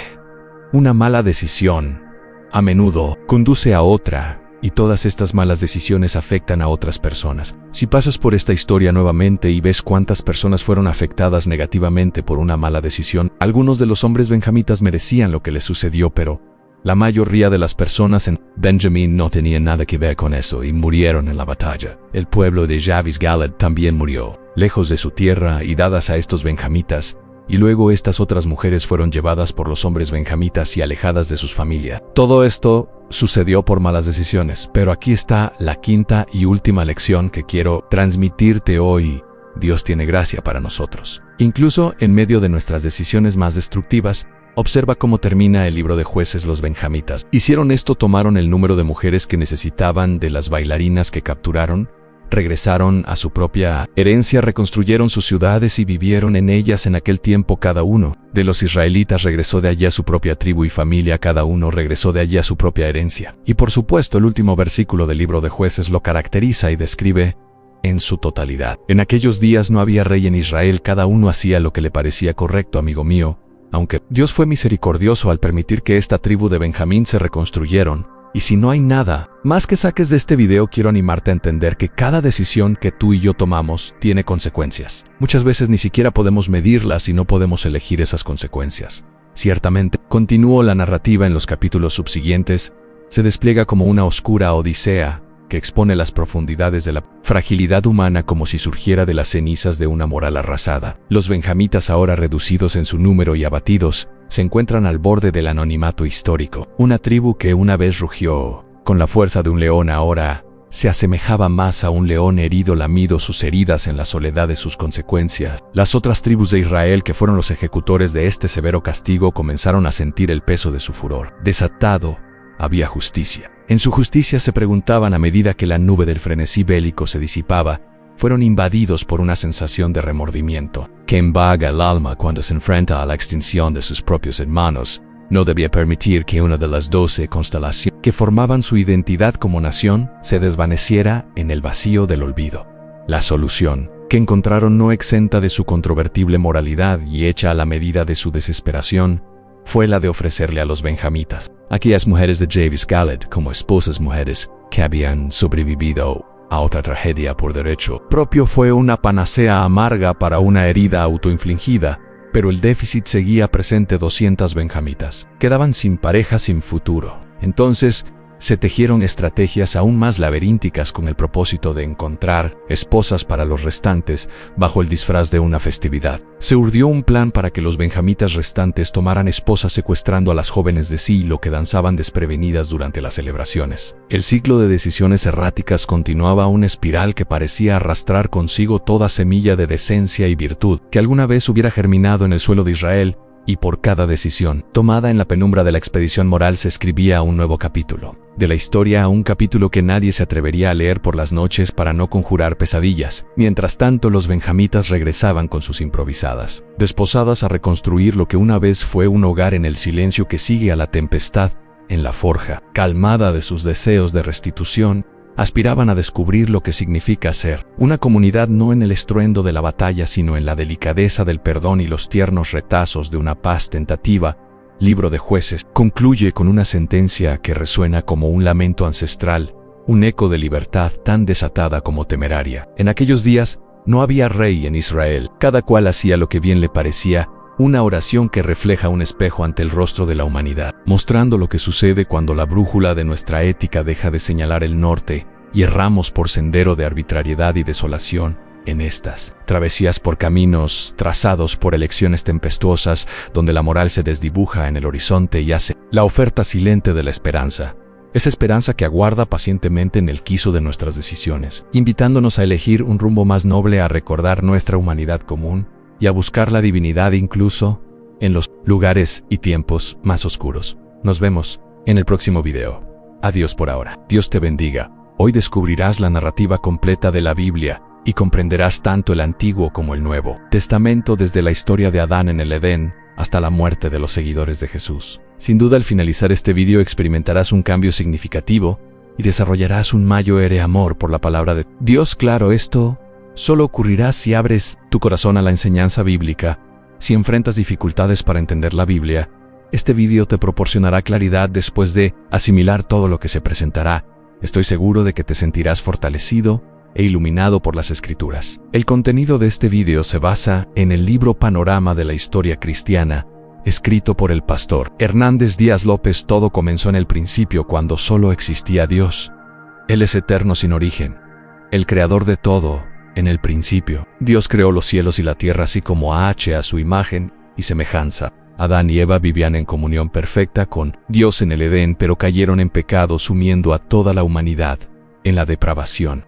una mala decisión a menudo conduce a otra, Y todas estas malas decisiones afectan a otras personas. Si pasas por esta historia nuevamente y ves cuántas personas fueron afectadas negativamente por una mala decisión, algunos de los hombres benjamitas merecían lo que les sucedió, pero la mayoría de las personas en Benjamín no tenían nada que ver con eso y murieron en la batalla. El pueblo de Jabesh Gilead también murió, lejos de su tierra y dadas a estos benjamitas, y luego estas otras mujeres fueron llevadas por los hombres benjamitas y alejadas de sus familias. Todo esto sucedió por malas decisiones, pero aquí está la quinta y última lección que quiero transmitirte hoy. Dios tiene gracia para nosotros. Incluso en medio de nuestras decisiones más destructivas, observa cómo termina el libro de Jueces. Los benjamitas hicieron esto, tomaron el número de mujeres que necesitaban de las bailarinas que capturaron, regresaron a su propia herencia, reconstruyeron sus ciudades y vivieron en ellas. En aquel tiempo cada uno de los israelitas regresó de allí a su propia tribu y familia, cada uno regresó de allí a su propia herencia. Y por supuesto el último versículo del libro de Jueces lo caracteriza y describe en su totalidad. En aquellos días no había rey en Israel, cada uno hacía lo que le parecía correcto, amigo mío, aunque Dios fue misericordioso al permitir que esta tribu de Benjamín se reconstruyeron. Y si no hay nada más que saques de este video, quiero animarte a entender que cada decisión que tú y yo tomamos tiene consecuencias. Muchas veces ni siquiera podemos medirlas y no podemos elegir esas consecuencias. Ciertamente, continúo la narrativa en los capítulos subsiguientes, se despliega como una oscura odisea que expone las profundidades de la fragilidad humana como si surgiera de las cenizas de una moral arrasada. Los benjamitas, ahora reducidos en su número y abatidos, se encuentran al borde del anonimato histórico. Una tribu que una vez rugió con la fuerza de un león ahora se asemejaba más a un león herido, lamido sus heridas en la soledad de sus consecuencias. Las otras tribus de Israel, que fueron los ejecutores de este severo castigo, comenzaron a sentir el peso de su furor. Desatado, había justicia. En su justicia se preguntaban, a medida que la nube del frenesí bélico se disipaba, fueron invadidos por una sensación de remordimiento que embarga el alma cuando se enfrenta a la extinción de sus propios hermanos. No debía permitir que una de las 12 constelaciones que formaban su identidad como nación se desvaneciera en el vacío del olvido. La solución que encontraron, no exenta de su controvertible moralidad y hecha a la medida de su desesperación, fue la de ofrecerle a los benjamitas, aquellas mujeres de Jabesh Gilead, como esposas, mujeres que habían sobrevivido a otra tragedia por derecho propio. Fue una panacea amarga para una herida autoinfligida, pero el déficit seguía presente. 200 benjamitas quedaban sin pareja, sin futuro. Entonces se tejieron estrategias aún más laberínticas con el propósito de encontrar esposas para los restantes bajo el disfraz de una festividad. Se urdió un plan para que los benjamitas restantes tomaran esposas, secuestrando a las jóvenes de Silo que danzaban desprevenidas durante las celebraciones. El ciclo de decisiones erráticas continuaba, una espiral que parecía arrastrar consigo toda semilla de decencia y virtud que alguna vez hubiera germinado en el suelo de Israel. Y por cada decisión tomada en la penumbra de la expedición moral se escribía un nuevo capítulo de la historia, un capítulo que nadie se atrevería a leer por las noches para no conjurar pesadillas. Mientras tanto, los benjamitas regresaban con sus improvisadas desposadas a reconstruir lo que una vez fue un hogar en el silencio que sigue a la tempestad. En la forja calmada de sus deseos de restitución, aspiraban a descubrir lo que significa ser una comunidad, no en el estruendo de la batalla, sino en la delicadeza del perdón y los tiernos retazos de una paz tentativa. Libro de Jueces concluye con una sentencia que resuena como un lamento ancestral, un eco de libertad tan desatada como temeraria. En aquellos días no había rey en Israel, cada cual hacía lo que bien le parecía. Una oración que refleja un espejo ante el rostro de la humanidad, mostrando lo que sucede cuando la brújula de nuestra ética deja de señalar el norte y erramos por sendero de arbitrariedad y desolación. En estas travesías por caminos trazados por elecciones tempestuosas, donde la moral se desdibuja en el horizonte y hace la oferta silente de la esperanza. Esa esperanza que aguarda pacientemente en el quiso de nuestras decisiones, invitándonos a elegir un rumbo más noble, a recordar nuestra humanidad común y a buscar la divinidad incluso en los lugares y tiempos más oscuros. Nos vemos en el próximo video. Adiós por ahora. Dios te bendiga. Hoy descubrirás la narrativa completa de la Biblia y comprenderás tanto el Antiguo como el Nuevo Testamento, desde la historia de Adán en el Edén hasta la muerte de los seguidores de Jesús. Sin duda, al finalizar este video experimentarás un cambio significativo y desarrollarás un mayor amor por la palabra de Dios. Claro, esto solo ocurrirá si abres tu corazón a la enseñanza bíblica. Si enfrentas dificultades para entender la Biblia, este video te proporcionará claridad después de asimilar todo lo que se presentará. Estoy seguro de que te sentirás fortalecido e iluminado por las Escrituras. El contenido de este video se basa en el libro Panorama de la Historia Cristiana, escrito por el pastor Hernández Díaz López. Todo comenzó en el principio, cuando solo existía Dios. Él es eterno sin origen, el creador de todo. En el principio, Dios creó los cielos y la tierra, así como a su imagen y semejanza. Adán y Eva vivían en comunión perfecta con Dios en el Edén, pero cayeron en pecado, sumiendo a toda la humanidad en la depravación.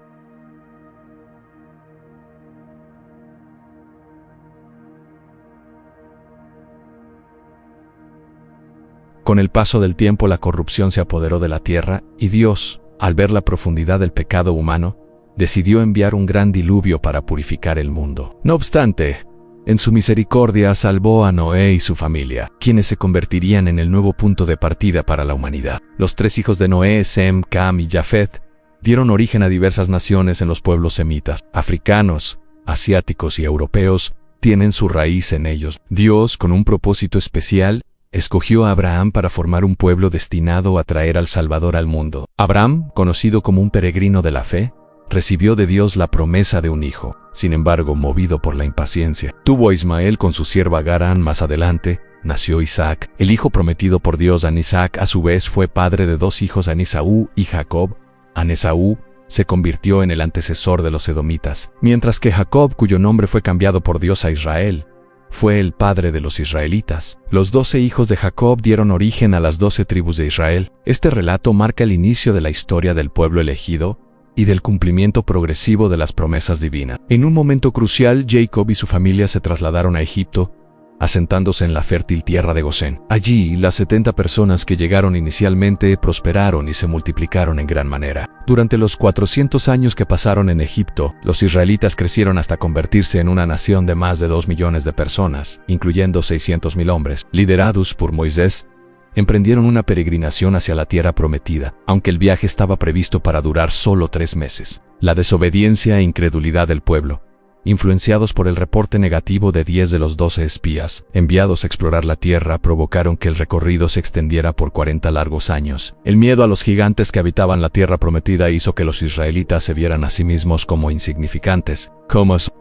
Con el paso del tiempo, la corrupción se apoderó de la tierra, y Dios, al ver la profundidad del pecado humano, decidió enviar un gran diluvio para purificar el mundo. No obstante, en su misericordia salvó a Noé y su familia, quienes se convertirían en el nuevo punto de partida para la humanidad. Los 3 hijos de Noé, Sem, Cam y Jafet, dieron origen a diversas naciones en los pueblos semitas. Africanos, asiáticos y europeos tienen su raíz en ellos. Dios, con un propósito especial, escogió a Abraham para formar un pueblo destinado a traer al Salvador al mundo. Abraham, conocido como un peregrino de la fe, recibió de Dios la promesa de un hijo. Sin embargo, movido por la impaciencia, tuvo a Ismael con su sierva Agar. Más adelante, nació Isaac, el hijo prometido por Dios. Isaac, a su vez, fue padre de 2 hijos, Esaú y Jacob. Esaú se convirtió en el antecesor de los edomitas, mientras que Jacob, cuyo nombre fue cambiado por Dios a Israel, fue el padre de los israelitas. Los 12 hijos de Jacob dieron origen a las 12 tribus de Israel. Este relato marca el inicio de la historia del pueblo elegido y del cumplimiento progresivo de las promesas divinas. En un momento crucial, Jacob y su familia se trasladaron a Egipto, asentándose en la fértil tierra de Gosén. Allí, las 70 personas que llegaron inicialmente prosperaron y se multiplicaron en gran manera. Durante los 400 años que pasaron en Egipto, los israelitas crecieron hasta convertirse en una nación de más de 2 millones de personas, incluyendo 600,000 hombres. Liderados por Moisés, emprendieron una peregrinación hacia la tierra prometida, aunque el viaje estaba previsto para durar solo 3 meses. La desobediencia e incredulidad del pueblo, influenciados por el reporte negativo de 10 de los 12 espías enviados a explorar la tierra, provocaron que el recorrido se extendiera por 40 largos años. El miedo a los gigantes que habitaban la tierra prometida hizo que los israelitas se vieran a sí mismos como insignificantes.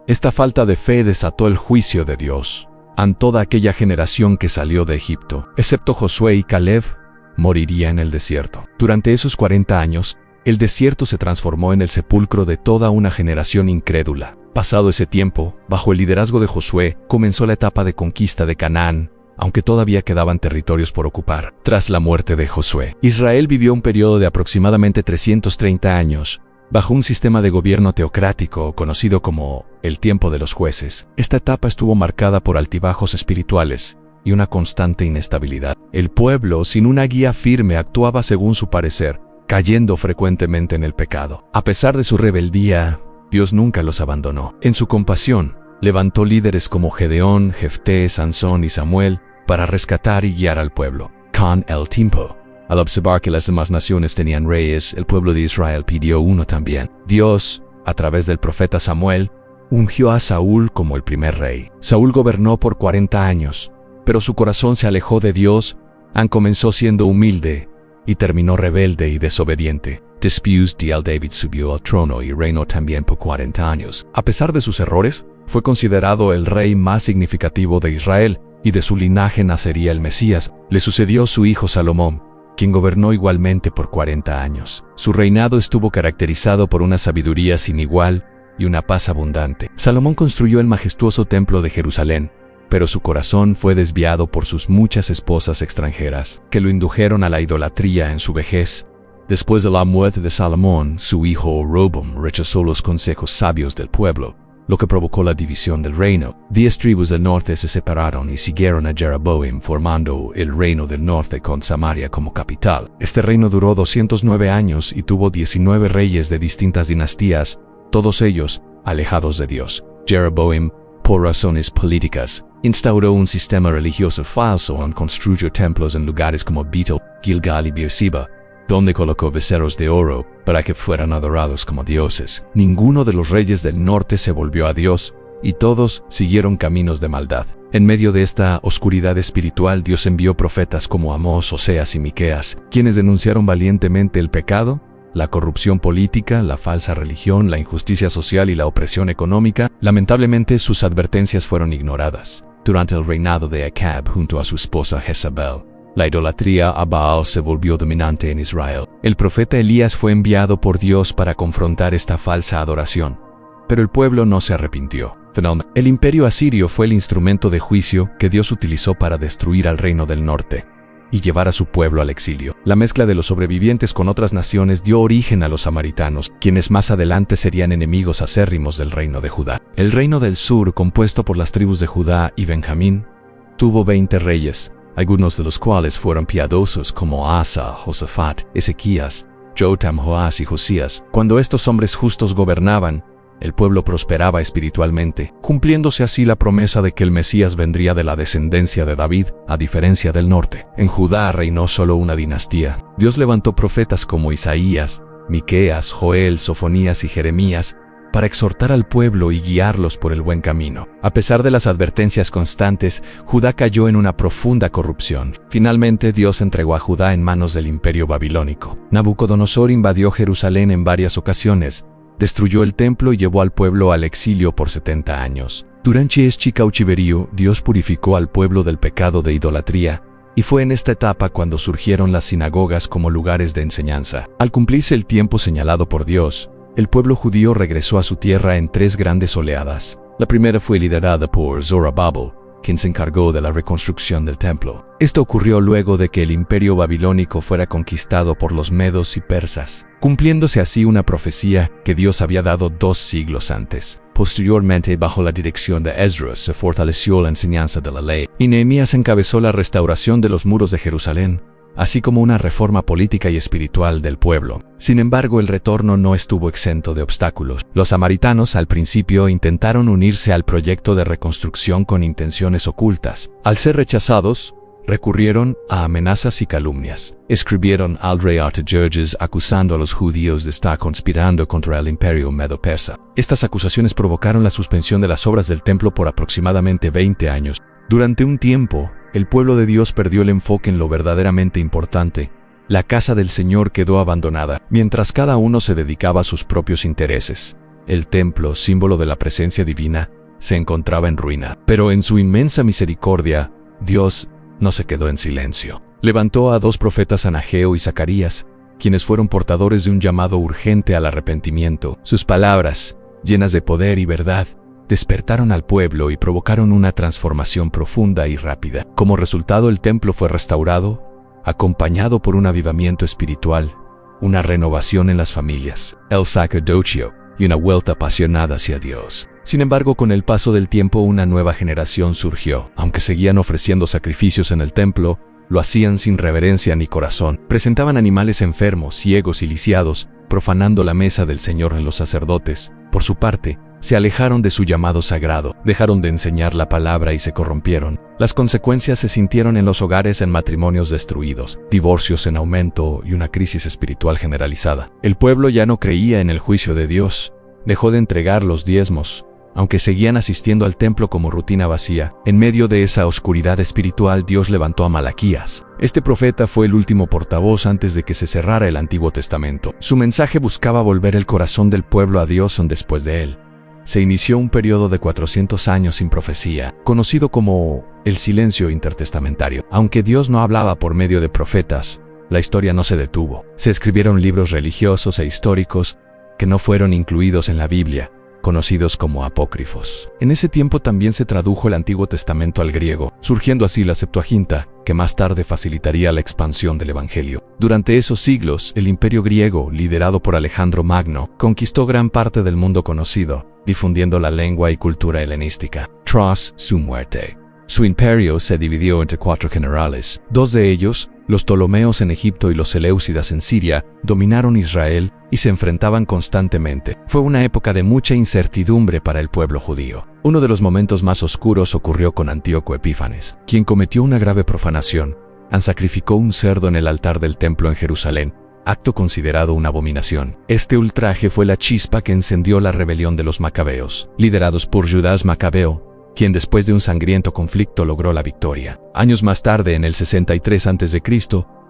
Esta falta de fe desató el juicio de Dios a toda aquella generación que salió de Egipto. Excepto Josué y Caleb, moriría en el desierto. Durante esos 40 años, el desierto se transformó en el sepulcro de toda una generación incrédula. Pasado ese tiempo, bajo el liderazgo de Josué, comenzó la etapa de conquista de Canaán, aunque todavía quedaban territorios por ocupar. Tras la muerte de Josué, Israel vivió un periodo de aproximadamente 330 años, bajo un sistema de gobierno teocrático conocido como el tiempo de los jueces. Esta etapa estuvo marcada por altibajos espirituales y una constante inestabilidad. El pueblo, sin una guía firme, actuaba según su parecer, cayendo frecuentemente en el pecado. A pesar de su rebeldía, Dios nunca los abandonó. En su compasión, levantó líderes como Gedeón, Jefté, Sansón y Samuel para rescatar y guiar al pueblo. Con el tiempo, al observar que las demás naciones tenían reyes, el pueblo de Israel pidió uno también. Dios, a través del profeta Samuel, ungió a Saúl como el primer rey. Saúl gobernó por 40 años, pero su corazón se alejó de Dios. Comenzó siendo humilde y terminó rebelde y desobediente. Después de él, David subió al trono y reinó también por 40 años. A pesar de sus errores, fue considerado el rey más significativo de Israel, y de su linaje nacería el Mesías. Le sucedió su hijo Salomón, quien gobernó igualmente por 40 años. Su reinado estuvo caracterizado por una sabiduría sin igual y una paz abundante. Salomón construyó el majestuoso templo de Jerusalén, pero su corazón fue desviado por sus muchas esposas extranjeras, que lo indujeron a la idolatría en su vejez. Después de la muerte de Salomón, su hijo Roboam rechazó los consejos sabios del pueblo, lo que provocó la división del reino. 10 tribus del norte se separaron y siguieron a Jeroboam, formando el reino del norte con Samaria como capital. Este reino duró 209 años y tuvo 19 reyes de distintas dinastías, todos ellos alejados de Dios. Jeroboam, por razones políticas, instauró un sistema religioso falso y construyó templos en lugares como Betel, Gilgal y Beersheba, donde colocó becerros de oro para que fueran adorados como dioses. Ninguno de los reyes del norte se volvió a Dios, y todos siguieron caminos de maldad. En medio de esta oscuridad espiritual, Dios envió profetas como Amós, Oseas y Miqueas, quienes denunciaron valientemente el pecado la corrupción política, la falsa religión, la injusticia social y la opresión económica. Lamentablemente, sus advertencias fueron ignoradas. Durante el reinado de Acab junto a su esposa Jezabel, la idolatría a Baal se volvió dominante en Israel. El profeta Elías fue enviado por Dios para confrontar esta falsa adoración, pero el pueblo no se arrepintió. Finalmente, el imperio asirio fue el instrumento de juicio que Dios utilizó para destruir al reino del norte y llevar a su pueblo al exilio. La mezcla de los sobrevivientes con otras naciones dio origen a los samaritanos, quienes más adelante serían enemigos acérrimos del reino de Judá. El reino del sur, compuesto por las tribus de Judá y Benjamín, tuvo 20 reyes, algunos de los cuales fueron piadosos como Asa, Josafat, Ezequías, Jotam, Joás y Josías. Cuando estos hombres justos gobernaban, el pueblo prosperaba espiritualmente, cumpliéndose así la promesa de que el Mesías vendría de la descendencia de David, a diferencia del norte. En Judá reinó solo una dinastía. Dios levantó profetas como Isaías, Miqueas, Joel, Sofonías y Jeremías para exhortar al pueblo y guiarlos por el buen camino. A pesar de las advertencias constantes, Judá cayó en una profunda corrupción. Finalmente, Dios entregó a Judá en manos del imperio babilónico. Nabucodonosor invadió Jerusalén en varias ocasiones, destruyó el templo y llevó al pueblo al exilio por 70 años. Durante este cautiverio, Dios purificó al pueblo del pecado de idolatría, y fue en esta etapa cuando surgieron las sinagogas como lugares de enseñanza. Al cumplirse el tiempo señalado por Dios, el pueblo judío regresó a su tierra en 3 grandes oleadas. La primera fue liderada por Zorobabel, quien se encargó de la reconstrucción del templo. Esto ocurrió luego de que el imperio babilónico fuera conquistado por los medos y persas, cumpliéndose así una profecía que Dios había dado 2 siglos antes. Posteriormente, bajo la dirección de Esdras, se fortaleció la enseñanza de la ley, y Nehemías encabezó la restauración de los muros de Jerusalén, así como una reforma política y espiritual del pueblo. Sin embargo, el retorno no estuvo exento de obstáculos. Los samaritanos al principio intentaron unirse al proyecto de reconstrucción con intenciones ocultas. Al ser rechazados, recurrieron a amenazas y calumnias. Escribieron al rey Artajerjes acusando a los judíos de estar conspirando contra el imperio medo-persa. Estas acusaciones provocaron la suspensión de las obras del templo por aproximadamente 20 años. Durante un tiempo, el pueblo de Dios perdió el enfoque en lo verdaderamente importante. La casa del Señor quedó abandonada, mientras cada uno se dedicaba a sus propios intereses. El templo, símbolo de la presencia divina, se encontraba en ruina. Pero en su inmensa misericordia, Dios no se quedó en silencio. Levantó a 2 profetas, Anageo y Zacarías, quienes fueron portadores de un llamado urgente al arrepentimiento. Sus palabras, llenas de poder y verdad, despertaron al pueblo y provocaron una transformación profunda y rápida. Como resultado, el templo fue restaurado, acompañado por un avivamiento espiritual, una renovación en las familias, el sacerdocio y una vuelta apasionada hacia Dios. Sin embargo, con el paso del tiempo, una nueva generación surgió. Aunque seguían ofreciendo sacrificios en el templo, lo hacían sin reverencia ni corazón. Presentaban animales enfermos, ciegos y lisiados, profanando la mesa del Señor en los sacerdotes. Por su parte, se alejaron de su llamado sagrado, dejaron de enseñar la palabra y se corrompieron. Las consecuencias se sintieron en los hogares, en matrimonios destruidos, divorcios en aumento y una crisis espiritual generalizada. El pueblo ya no creía en el juicio de Dios, dejó de entregar los diezmos, aunque seguían asistiendo al templo como rutina vacía. En medio de esa oscuridad espiritual, Dios levantó a Malaquías. Este profeta fue el último portavoz antes de que se cerrara el Antiguo Testamento. Su mensaje buscaba volver el corazón del pueblo a Dios. Después de él, se inició un periodo de 400 años sin profecía, conocido como el silencio intertestamentario. Aunque Dios no hablaba por medio de profetas, la historia no se detuvo. Se escribieron libros religiosos e históricos que no fueron incluidos en la Biblia, conocidos como apócrifos. En ese tiempo también se tradujo el Antiguo Testamento al griego, surgiendo así la Septuaginta, que más tarde facilitaría la expansión del Evangelio. Durante esos siglos, el Imperio griego, liderado por Alejandro Magno, conquistó gran parte del mundo conocido, difundiendo la lengua y cultura helenística. Tras su muerte, su imperio se dividió entre 4 generales. 2 de ellos, los Ptolomeos en Egipto y los Seleucidas en Siria, dominaron Israel y se enfrentaban constantemente. Fue una época de mucha incertidumbre para el pueblo judío. Uno de los momentos más oscuros ocurrió con Antíoco Epífanes, quien cometió una grave profanación. Sacrificó un cerdo en el altar del templo en Jerusalén, acto considerado una abominación. Este ultraje fue la chispa que encendió la rebelión de los macabeos, liderados por Judas Macabeo, quien después de un sangriento conflicto logró la victoria. Años más tarde, en el 63 a.C.,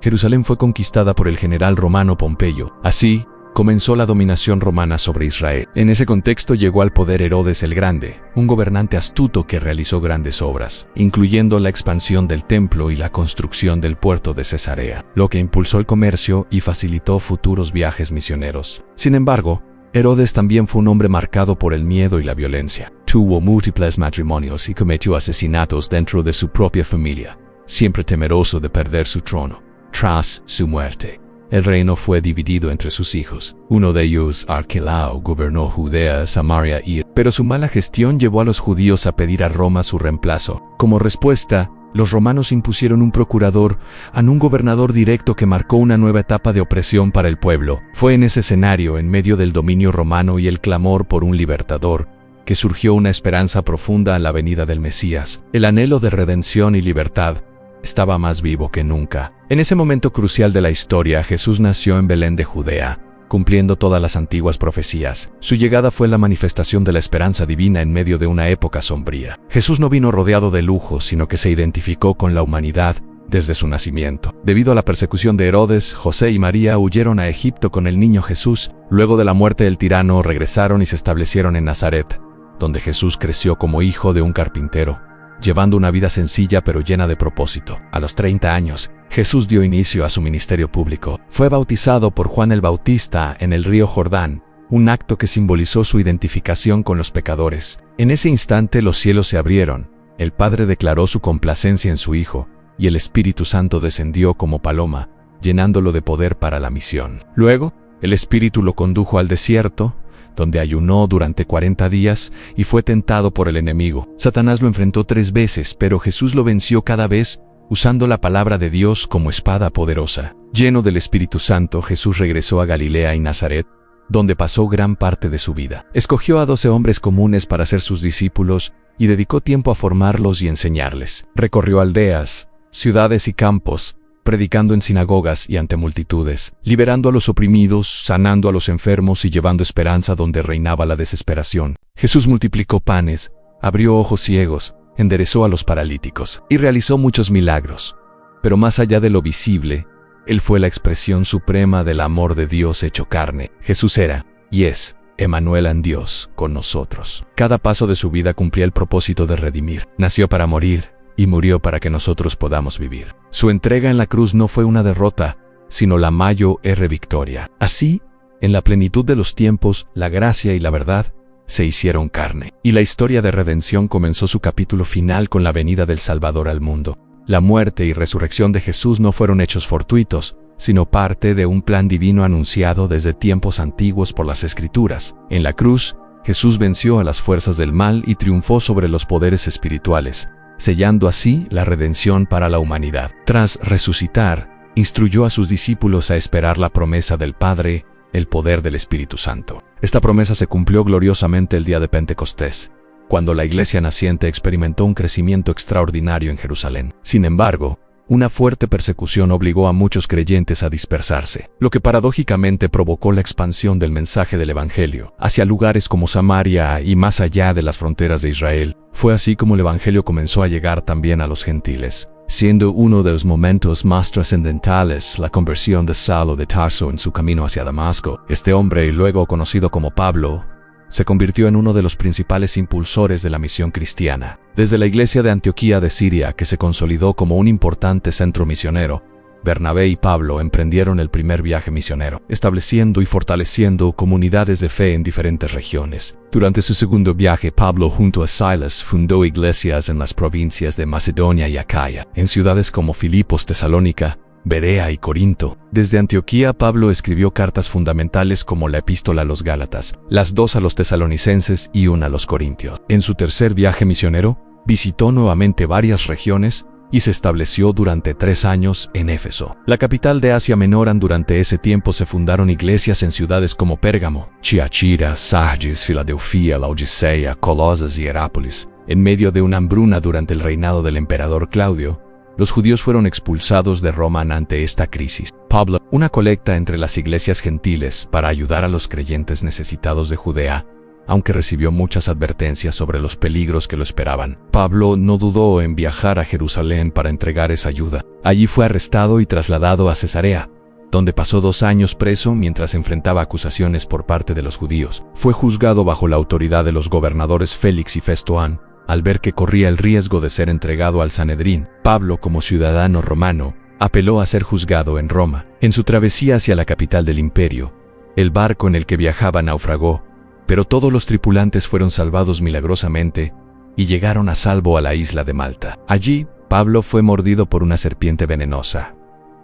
Jerusalén fue conquistada por el general romano Pompeyo. Así, comenzó la dominación romana sobre Israel. En ese contexto llegó al poder Herodes el Grande, un gobernante astuto que realizó grandes obras, incluyendo la expansión del templo y la construcción del puerto de Cesarea, lo que impulsó el comercio y facilitó futuros viajes misioneros. Sin embargo, Herodes también fue un hombre marcado por el miedo y la violencia. Tuvo múltiples matrimonios y cometió asesinatos dentro de su propia familia, siempre temeroso de perder su trono. Tras su muerte, el reino fue dividido entre sus hijos. Uno de ellos, Arquelao, gobernó Judea, Samaria pero su mala gestión llevó a los judíos a pedir a Roma su reemplazo. Como respuesta, los romanos impusieron un procurador a un gobernador directo que marcó una nueva etapa de opresión para el pueblo. Fue en ese escenario, en medio del dominio romano y el clamor por un libertador, que surgió una esperanza profunda a la venida del Mesías. El anhelo de redención y libertad estaba más vivo que nunca. En ese momento crucial de la historia, Jesús nació en Belén de Judea, cumpliendo todas las antiguas profecías. Su llegada fue la manifestación de la esperanza divina en medio de una época sombría. Jesús no vino rodeado de lujos, sino que se identificó con la humanidad desde su nacimiento. Debido a la persecución de Herodes, José y María huyeron a Egipto con el niño Jesús. Luego de la muerte del tirano, regresaron y se establecieron en Nazaret, donde Jesús creció como hijo de un carpintero, llevando una vida sencilla pero llena de propósito. A los 30 años, Jesús dio inicio a su ministerio público. Fue bautizado por Juan el Bautista en el río Jordán, un acto que simbolizó su identificación con los pecadores. En ese instante los cielos se abrieron, el Padre declaró su complacencia en su Hijo, y el Espíritu Santo descendió como paloma, llenándolo de poder para la misión. Luego, el Espíritu lo condujo al desierto, donde ayunó durante 40 días y fue tentado por el enemigo. Satanás lo enfrentó 3 veces, pero Jesús lo venció cada vez, usando la palabra de Dios como espada poderosa. Lleno del Espíritu Santo, Jesús regresó a Galilea y Nazaret, donde pasó gran parte de su vida. Escogió a 12 hombres comunes para ser sus discípulos y dedicó tiempo a formarlos y enseñarles. Recorrió aldeas, ciudades y campos, predicando en sinagogas y ante multitudes, liberando a los oprimidos, sanando a los enfermos y llevando esperanza donde reinaba la desesperación. Jesús multiplicó panes, abrió ojos ciegos, enderezó a los paralíticos y realizó muchos milagros. Pero más allá de lo visible, Él fue la expresión suprema del amor de Dios hecho carne. Jesús era, y es, Emmanuel en Dios, con nosotros. Cada paso de su vida cumplía el propósito de redimir. Nació para morir, y murió para que nosotros podamos vivir. Su entrega en la cruz no fue una derrota, sino la mayor victoria. Así, en la plenitud de los tiempos, la gracia y la verdad se hicieron carne. Y la historia de redención comenzó su capítulo final con la venida del Salvador al mundo. La muerte y resurrección de Jesús no fueron hechos fortuitos, sino parte de un plan divino anunciado desde tiempos antiguos por las Escrituras. En la cruz, Jesús venció a las fuerzas del mal y triunfó sobre los poderes espirituales, sellando así la redención para la humanidad. Tras resucitar, instruyó a sus discípulos a esperar la promesa del Padre, el poder del Espíritu Santo. Esta promesa se cumplió gloriosamente el día de Pentecostés, cuando la iglesia naciente experimentó un crecimiento extraordinario en Jerusalén. Sin embargo, una fuerte persecución obligó a muchos creyentes a dispersarse, lo que paradójicamente provocó la expansión del mensaje del Evangelio hacia lugares como Samaria y más allá de las fronteras de Israel. Fue así como el Evangelio comenzó a llegar también a los gentiles, siendo uno de los momentos más trascendentales la conversión de Saulo de Tarso en su camino hacia Damasco. Este hombre, luego conocido como Pablo, se convirtió en uno de los principales impulsores de la misión cristiana. Desde la iglesia de Antioquía de Siria, que se consolidó como un importante centro misionero, Bernabé y Pablo emprendieron el primer viaje misionero, estableciendo y fortaleciendo comunidades de fe en diferentes regiones. Durante su segundo viaje, Pablo junto a Silas fundó iglesias en las provincias de Macedonia y Acaya, en ciudades como Filipos, Tesalónica, Berea y Corinto. Desde Antioquía, Pablo escribió cartas fundamentales como la Epístola a los Gálatas, las 2 a los tesalonicenses y 1 a los corintios. En su tercer viaje misionero, visitó nuevamente varias regiones y se estableció durante 3 años en Éfeso, la capital de Asia Menor. Durante ese tiempo se fundaron iglesias en ciudades como Pérgamo, Tiatira, Sardis, Filadelfia, Laodicea, Colosas y Herápolis. En medio de una hambruna durante el reinado del emperador Claudio, los judíos fueron expulsados de Roma ante esta crisis. Pablo, una colecta entre las iglesias gentiles para ayudar a los creyentes necesitados de Judea, Aunque recibió muchas advertencias sobre los peligros que lo esperaban, Pablo no dudó en viajar a Jerusalén para entregar esa ayuda. Allí fue arrestado y trasladado a Cesarea, donde pasó 2 años preso mientras enfrentaba acusaciones por parte de los judíos. Fue juzgado bajo la autoridad de los gobernadores Félix y Festoán. Al ver que corría el riesgo de ser entregado al Sanedrín, Pablo, como ciudadano romano, apeló a ser juzgado en Roma. En su travesía hacia la capital del imperio, el barco en el que viajaba naufragó, pero todos los tripulantes fueron salvados milagrosamente y llegaron a salvo a la isla de Malta. Allí, Pablo fue mordido por una serpiente venenosa,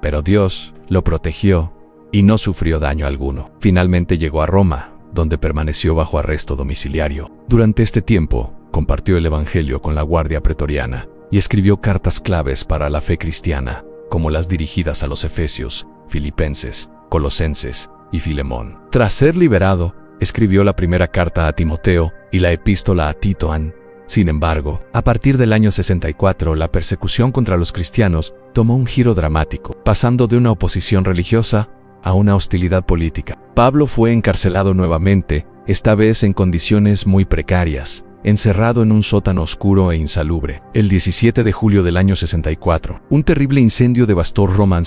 pero Dios lo protegió y no sufrió daño alguno. Finalmente llegó a Roma, donde permaneció bajo arresto domiciliario. Durante este tiempo, compartió el evangelio con la guardia pretoriana y escribió cartas claves para la fe cristiana, como las dirigidas a los efesios, filipenses, colosenses y Filemón. Tras ser liberado, escribió la primera carta a Timoteo y la epístola a Tito. Sin embargo, a partir del año 64, la persecución contra los cristianos tomó un giro dramático, pasando de una oposición religiosa a una hostilidad política. Pablo fue encarcelado nuevamente, esta vez en condiciones muy precarias, encerrado en un sótano oscuro e insalubre. El 17 de julio del año 64, un terrible incendio devastó Roma.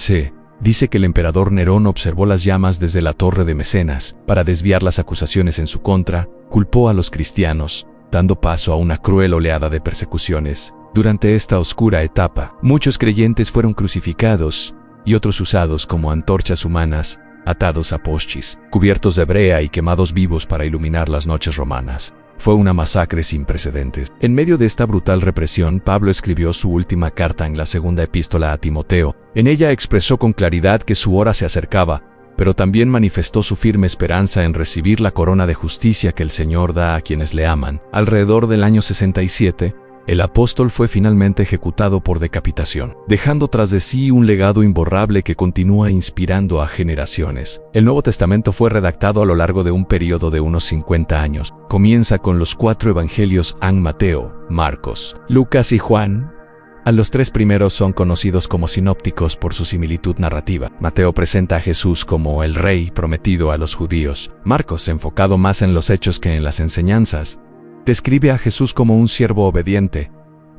Dice que el emperador Nerón observó las llamas desde la torre de Mecenas. Para desviar las acusaciones en su contra, culpó a los cristianos, dando paso a una cruel oleada de persecuciones. Durante esta oscura etapa, muchos creyentes fueron crucificados y otros usados como antorchas humanas, atados a postis, cubiertos de brea y quemados vivos para iluminar las noches romanas. Fue una masacre sin precedentes. En medio de esta brutal represión, Pablo escribió su última carta en la segunda epístola a Timoteo. En ella expresó con claridad que su hora se acercaba, pero también manifestó su firme esperanza en recibir la corona de justicia que el Señor da a quienes le aman. Alrededor del año 67, el apóstol fue finalmente ejecutado por decapitación, dejando tras de sí un legado imborrable que continúa inspirando a generaciones. El Nuevo Testamento fue redactado a lo largo de un periodo de unos 50 años. Comienza con los 4 evangelios: Mateo, Marcos, Lucas y Juan. Los 3 primeros son conocidos como sinópticos por su similitud narrativa. Mateo presenta a Jesús como el rey prometido a los judíos. Marcos, enfocado más en los hechos que en las enseñanzas, describe a Jesús como un siervo obediente,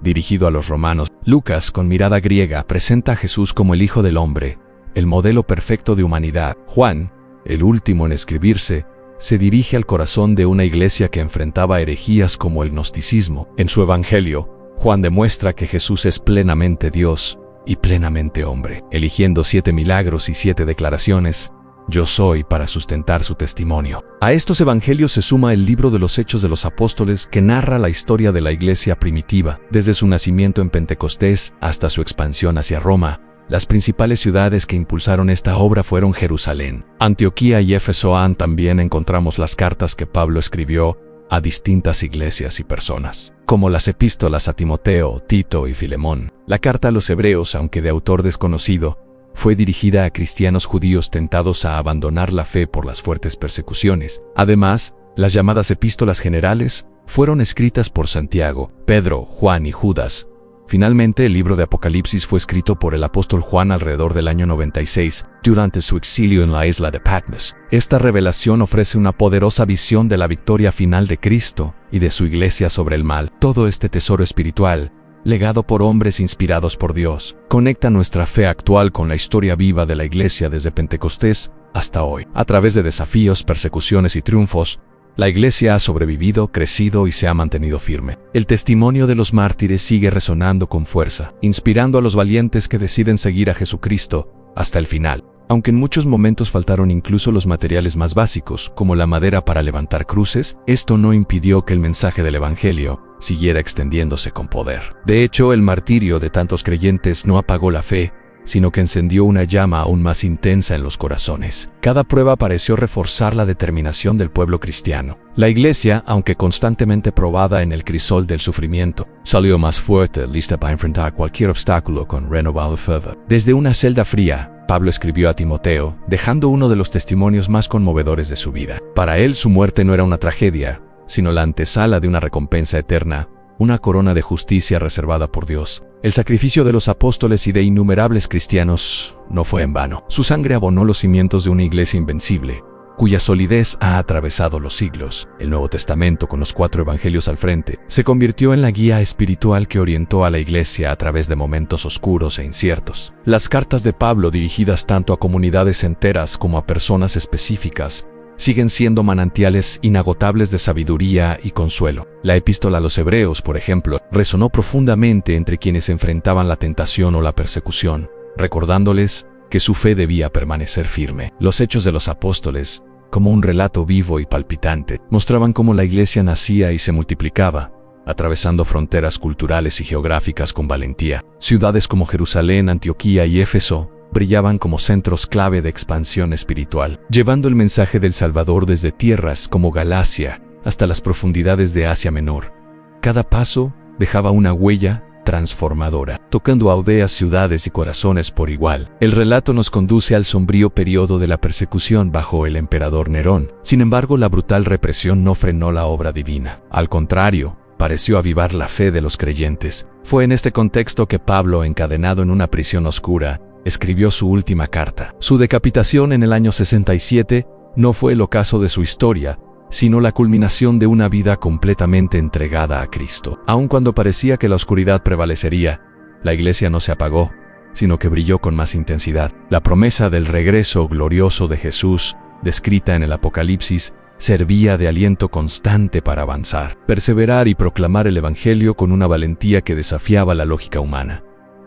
dirigido a los romanos. Lucas, con mirada griega, presenta a Jesús como el Hijo del Hombre, el modelo perfecto de humanidad. Juan, el último en escribirse, se dirige al corazón de una iglesia que enfrentaba herejías como el gnosticismo. En su evangelio, Juan demuestra que Jesús es plenamente Dios y plenamente hombre, eligiendo 7 milagros y 7 declaraciones "yo soy" para sustentar su testimonio. A estos evangelios se suma el libro de los Hechos de los Apóstoles, que narra la historia de la iglesia primitiva, desde su nacimiento en Pentecostés hasta su expansión hacia Roma. Las principales ciudades que impulsaron esta obra fueron Jerusalén, Antioquía y Éfeso. También encontramos las cartas que Pablo escribió a distintas iglesias y personas, como las epístolas a Timoteo, Tito y Filemón. La carta a los hebreos, aunque de autor desconocido, fue dirigida a cristianos judíos tentados a abandonar la fe por las fuertes persecuciones. Además, las llamadas epístolas generales fueron escritas por Santiago, Pedro, Juan y Judas. Finalmente, el libro de Apocalipsis fue escrito por el apóstol Juan alrededor del año 96, durante su exilio en la isla de Patmos. Esta revelación ofrece una poderosa visión de la victoria final de Cristo y de su iglesia sobre el mal. Todo este tesoro espiritual, legado por hombres inspirados por Dios, conecta nuestra fe actual con la historia viva de la iglesia desde Pentecostés hasta hoy. A través de desafíos, persecuciones y triunfos, la iglesia ha sobrevivido, crecido y se ha mantenido firme. El testimonio de los mártires sigue resonando con fuerza, inspirando a los valientes que deciden seguir a Jesucristo hasta el final. Aunque en muchos momentos faltaron incluso los materiales más básicos, como la madera para levantar cruces, esto no impidió que el mensaje del Evangelio siguiera extendiéndose con poder. De hecho, el martirio de tantos creyentes no apagó la fe, sino que encendió una llama aún más intensa en los corazones. Cada prueba pareció reforzar la determinación del pueblo cristiano. La iglesia, aunque constantemente probada en el crisol del sufrimiento, salió más fuerte, lista para enfrentar cualquier obstáculo con renovado fervor. Desde una celda fría, Pablo escribió a Timoteo, dejando uno de los testimonios más conmovedores de su vida. Para él, su muerte no era una tragedia, sino la antesala de una recompensa eterna, una corona de justicia reservada por Dios. El sacrificio de los apóstoles y de innumerables cristianos no fue en vano. Su sangre abonó los cimientos de una iglesia invencible, cuya solidez ha atravesado los siglos. El Nuevo Testamento, con los 4 evangelios al frente, se convirtió en la guía espiritual que orientó a la Iglesia a través de momentos oscuros e inciertos. Las cartas de Pablo, dirigidas tanto a comunidades enteras como a personas específicas, siguen siendo manantiales inagotables de sabiduría y consuelo. La epístola a los Hebreos, por ejemplo, resonó profundamente entre quienes enfrentaban la tentación o la persecución, recordándoles que su fe debía permanecer firme. Los Hechos de los Apóstoles, como un relato vivo y palpitante, mostraban cómo la Iglesia nacía y se multiplicaba, atravesando fronteras culturales y geográficas con valentía. Ciudades como Jerusalén, Antioquía y Éfeso brillaban como centros clave de expansión espiritual, llevando el mensaje del Salvador desde tierras como Galacia hasta las profundidades de Asia Menor. Cada paso dejaba una huella transformadora, tocando a aldeas, ciudades y corazones por igual. El relato nos conduce al sombrío periodo de la persecución bajo el emperador Nerón. Sin embargo, la brutal represión no frenó la obra divina. Al contrario, pareció avivar la fe de los creyentes. Fue en este contexto que Pablo, encadenado en una prisión oscura, escribió su última carta. Su decapitación en el año 67 no fue el ocaso de su historia, sino la culminación de una vida completamente entregada a Cristo. Aun cuando parecía que la oscuridad prevalecería, la Iglesia no se apagó, sino que brilló con más intensidad. La promesa del regreso glorioso de Jesús, descrita en el Apocalipsis, servía de aliento constante para avanzar, perseverar y proclamar el Evangelio con una valentía que desafiaba la lógica humana.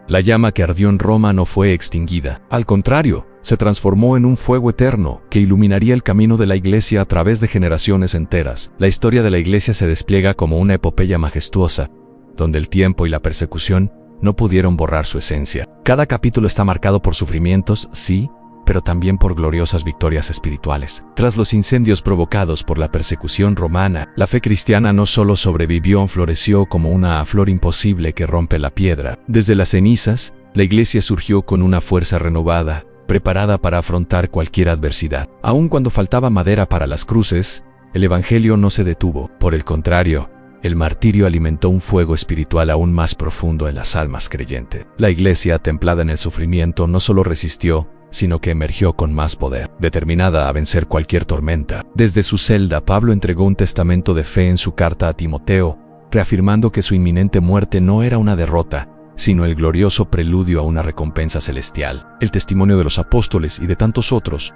La llama que ardió en Roma no fue extinguida. Al contrario, se transformó en un fuego eterno que iluminaría el camino de la Iglesia a través de generaciones enteras. La historia de la Iglesia se despliega como una epopeya majestuosa, donde el tiempo y la persecución no pudieron borrar su esencia. Cada capítulo está marcado por sufrimientos, sí, pero también por gloriosas victorias espirituales. Tras los incendios provocados por la persecución romana, la fe cristiana no solo sobrevivió, floreció como una flor imposible que rompe la piedra. Desde las cenizas, la Iglesia surgió con una fuerza renovada, preparada para afrontar cualquier adversidad. Aun cuando faltaba madera para las cruces, el Evangelio no se detuvo. Por el contrario, el martirio alimentó un fuego espiritual aún más profundo en las almas creyentes. La Iglesia, templada en el sufrimiento, no solo resistió, sino que emergió con más poder, determinada a vencer cualquier tormenta. Desde su celda, Pablo entregó un testamento de fe en su carta a Timoteo, reafirmando que su inminente muerte no era una derrota, sino el glorioso preludio a una recompensa celestial. El testimonio de los apóstoles y de tantos otros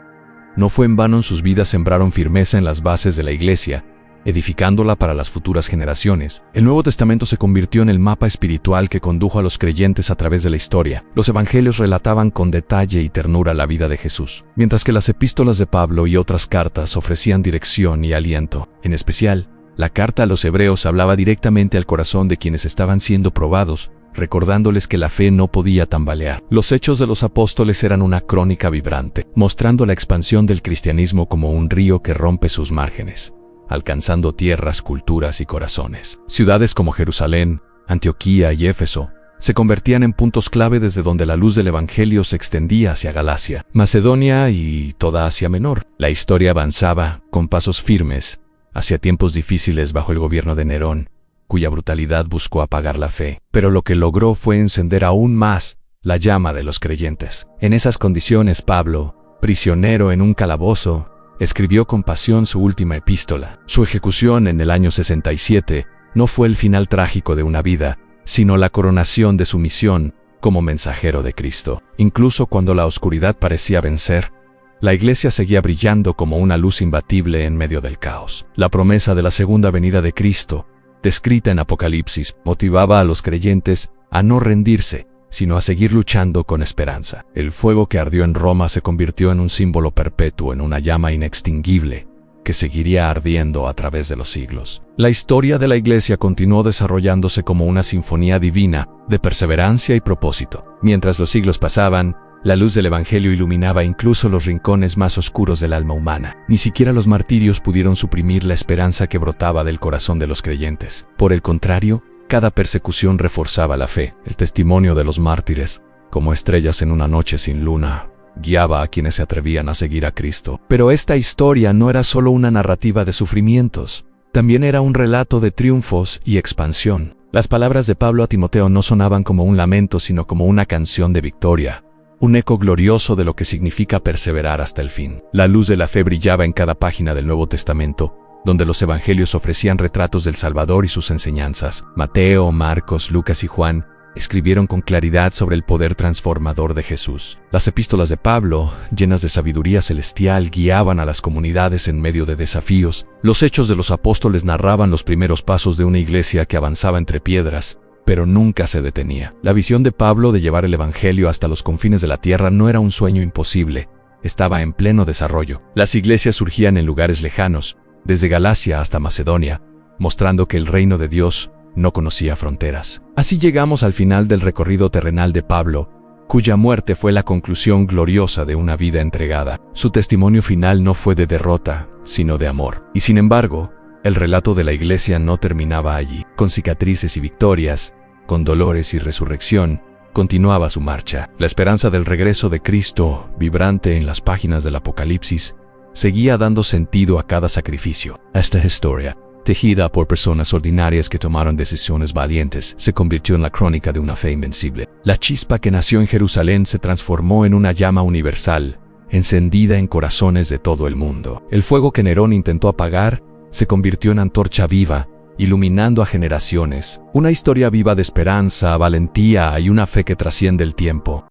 no fue en vano. En sus vidas sembraron firmeza en las bases de la Iglesia, edificándola para las futuras generaciones. El Nuevo Testamento se convirtió en el mapa espiritual que condujo a los creyentes a través de la historia. Los evangelios relataban con detalle y ternura la vida de Jesús, mientras que las epístolas de Pablo y otras cartas ofrecían dirección y aliento. En especial, la carta a los Hebreos hablaba directamente al corazón de quienes estaban siendo probados, recordándoles que la fe no podía tambalear. Los Hechos de los Apóstoles eran una crónica vibrante, mostrando la expansión del cristianismo como un río que rompe sus márgenes, alcanzando tierras, culturas y corazones. Ciudades como Jerusalén, Antioquía y Éfeso se convertían en puntos clave desde donde la luz del Evangelio se extendía hacia Galacia, Macedonia y toda Asia Menor. La historia avanzaba, con pasos firmes, hacia tiempos difíciles bajo el gobierno de Nerón, cuya brutalidad buscó apagar la fe, pero lo que logró fue encender aún más la llama de los creyentes. En esas condiciones, Pablo, prisionero en un calabozo, escribió con pasión su última epístola. Su ejecución en el año 67 no fue el final trágico de una vida, sino la coronación de su misión como mensajero de Cristo. Incluso cuando la oscuridad parecía vencer, la Iglesia seguía brillando como una luz imbatible en medio del caos. La promesa de la segunda venida de Cristo, descrita en Apocalipsis, motivaba a los creyentes a no rendirse, sino a seguir luchando con esperanza. El fuego que ardió en Roma se convirtió en un símbolo perpetuo, en una llama inextinguible que seguiría ardiendo a través de los siglos. La historia de la Iglesia continuó desarrollándose como una sinfonía divina de perseverancia y propósito. Mientras los siglos pasaban, la luz del Evangelio iluminaba incluso los rincones más oscuros del alma humana. Ni siquiera los martirios pudieron suprimir la esperanza que brotaba del corazón de los creyentes. Por el contrario, cada persecución reforzaba la fe. El testimonio de los mártires, como estrellas en una noche sin luna, guiaba a quienes se atrevían a seguir a Cristo. Pero esta historia no era solo una narrativa de sufrimientos, también era un relato de triunfos y expansión. Las palabras de Pablo a Timoteo no sonaban como un lamento, sino como una canción de victoria, un eco glorioso de lo que significa perseverar hasta el fin. La luz de la fe brillaba en cada página del Nuevo Testamento, donde los evangelios ofrecían retratos del Salvador y sus enseñanzas. Mateo, Marcos, Lucas y Juan escribieron con claridad sobre el poder transformador de Jesús. Las epístolas de Pablo, llenas de sabiduría celestial, guiaban a las comunidades en medio de desafíos. Los hechos de los apóstoles narraban los primeros pasos de una iglesia que avanzaba entre piedras, pero nunca se detenía. La visión de Pablo de llevar el evangelio hasta los confines de la tierra no era un sueño imposible, estaba en pleno desarrollo. Las iglesias surgían en lugares lejanos, desde Galacia hasta Macedonia, mostrando que el reino de Dios no conocía fronteras. Así llegamos al final del recorrido terrenal de Pablo, cuya muerte fue la conclusión gloriosa de una vida entregada. Su testimonio final no fue de derrota, sino de amor. Y sin embargo, el relato de la iglesia no terminaba allí. Con cicatrices y victorias, con dolores y resurrección, continuaba su marcha. La esperanza del regreso de Cristo, vibrante en las páginas del Apocalipsis, seguía dando sentido a cada sacrificio. Esta historia, tejida por personas ordinarias que tomaron decisiones valientes, se convirtió en la crónica de una fe invencible. La chispa que nació en Jerusalén se transformó en una llama universal, encendida en corazones de todo el mundo. El fuego que Nerón intentó apagar se convirtió en antorcha viva, iluminando a generaciones. Una historia viva de esperanza, valentía y una fe que trasciende el tiempo.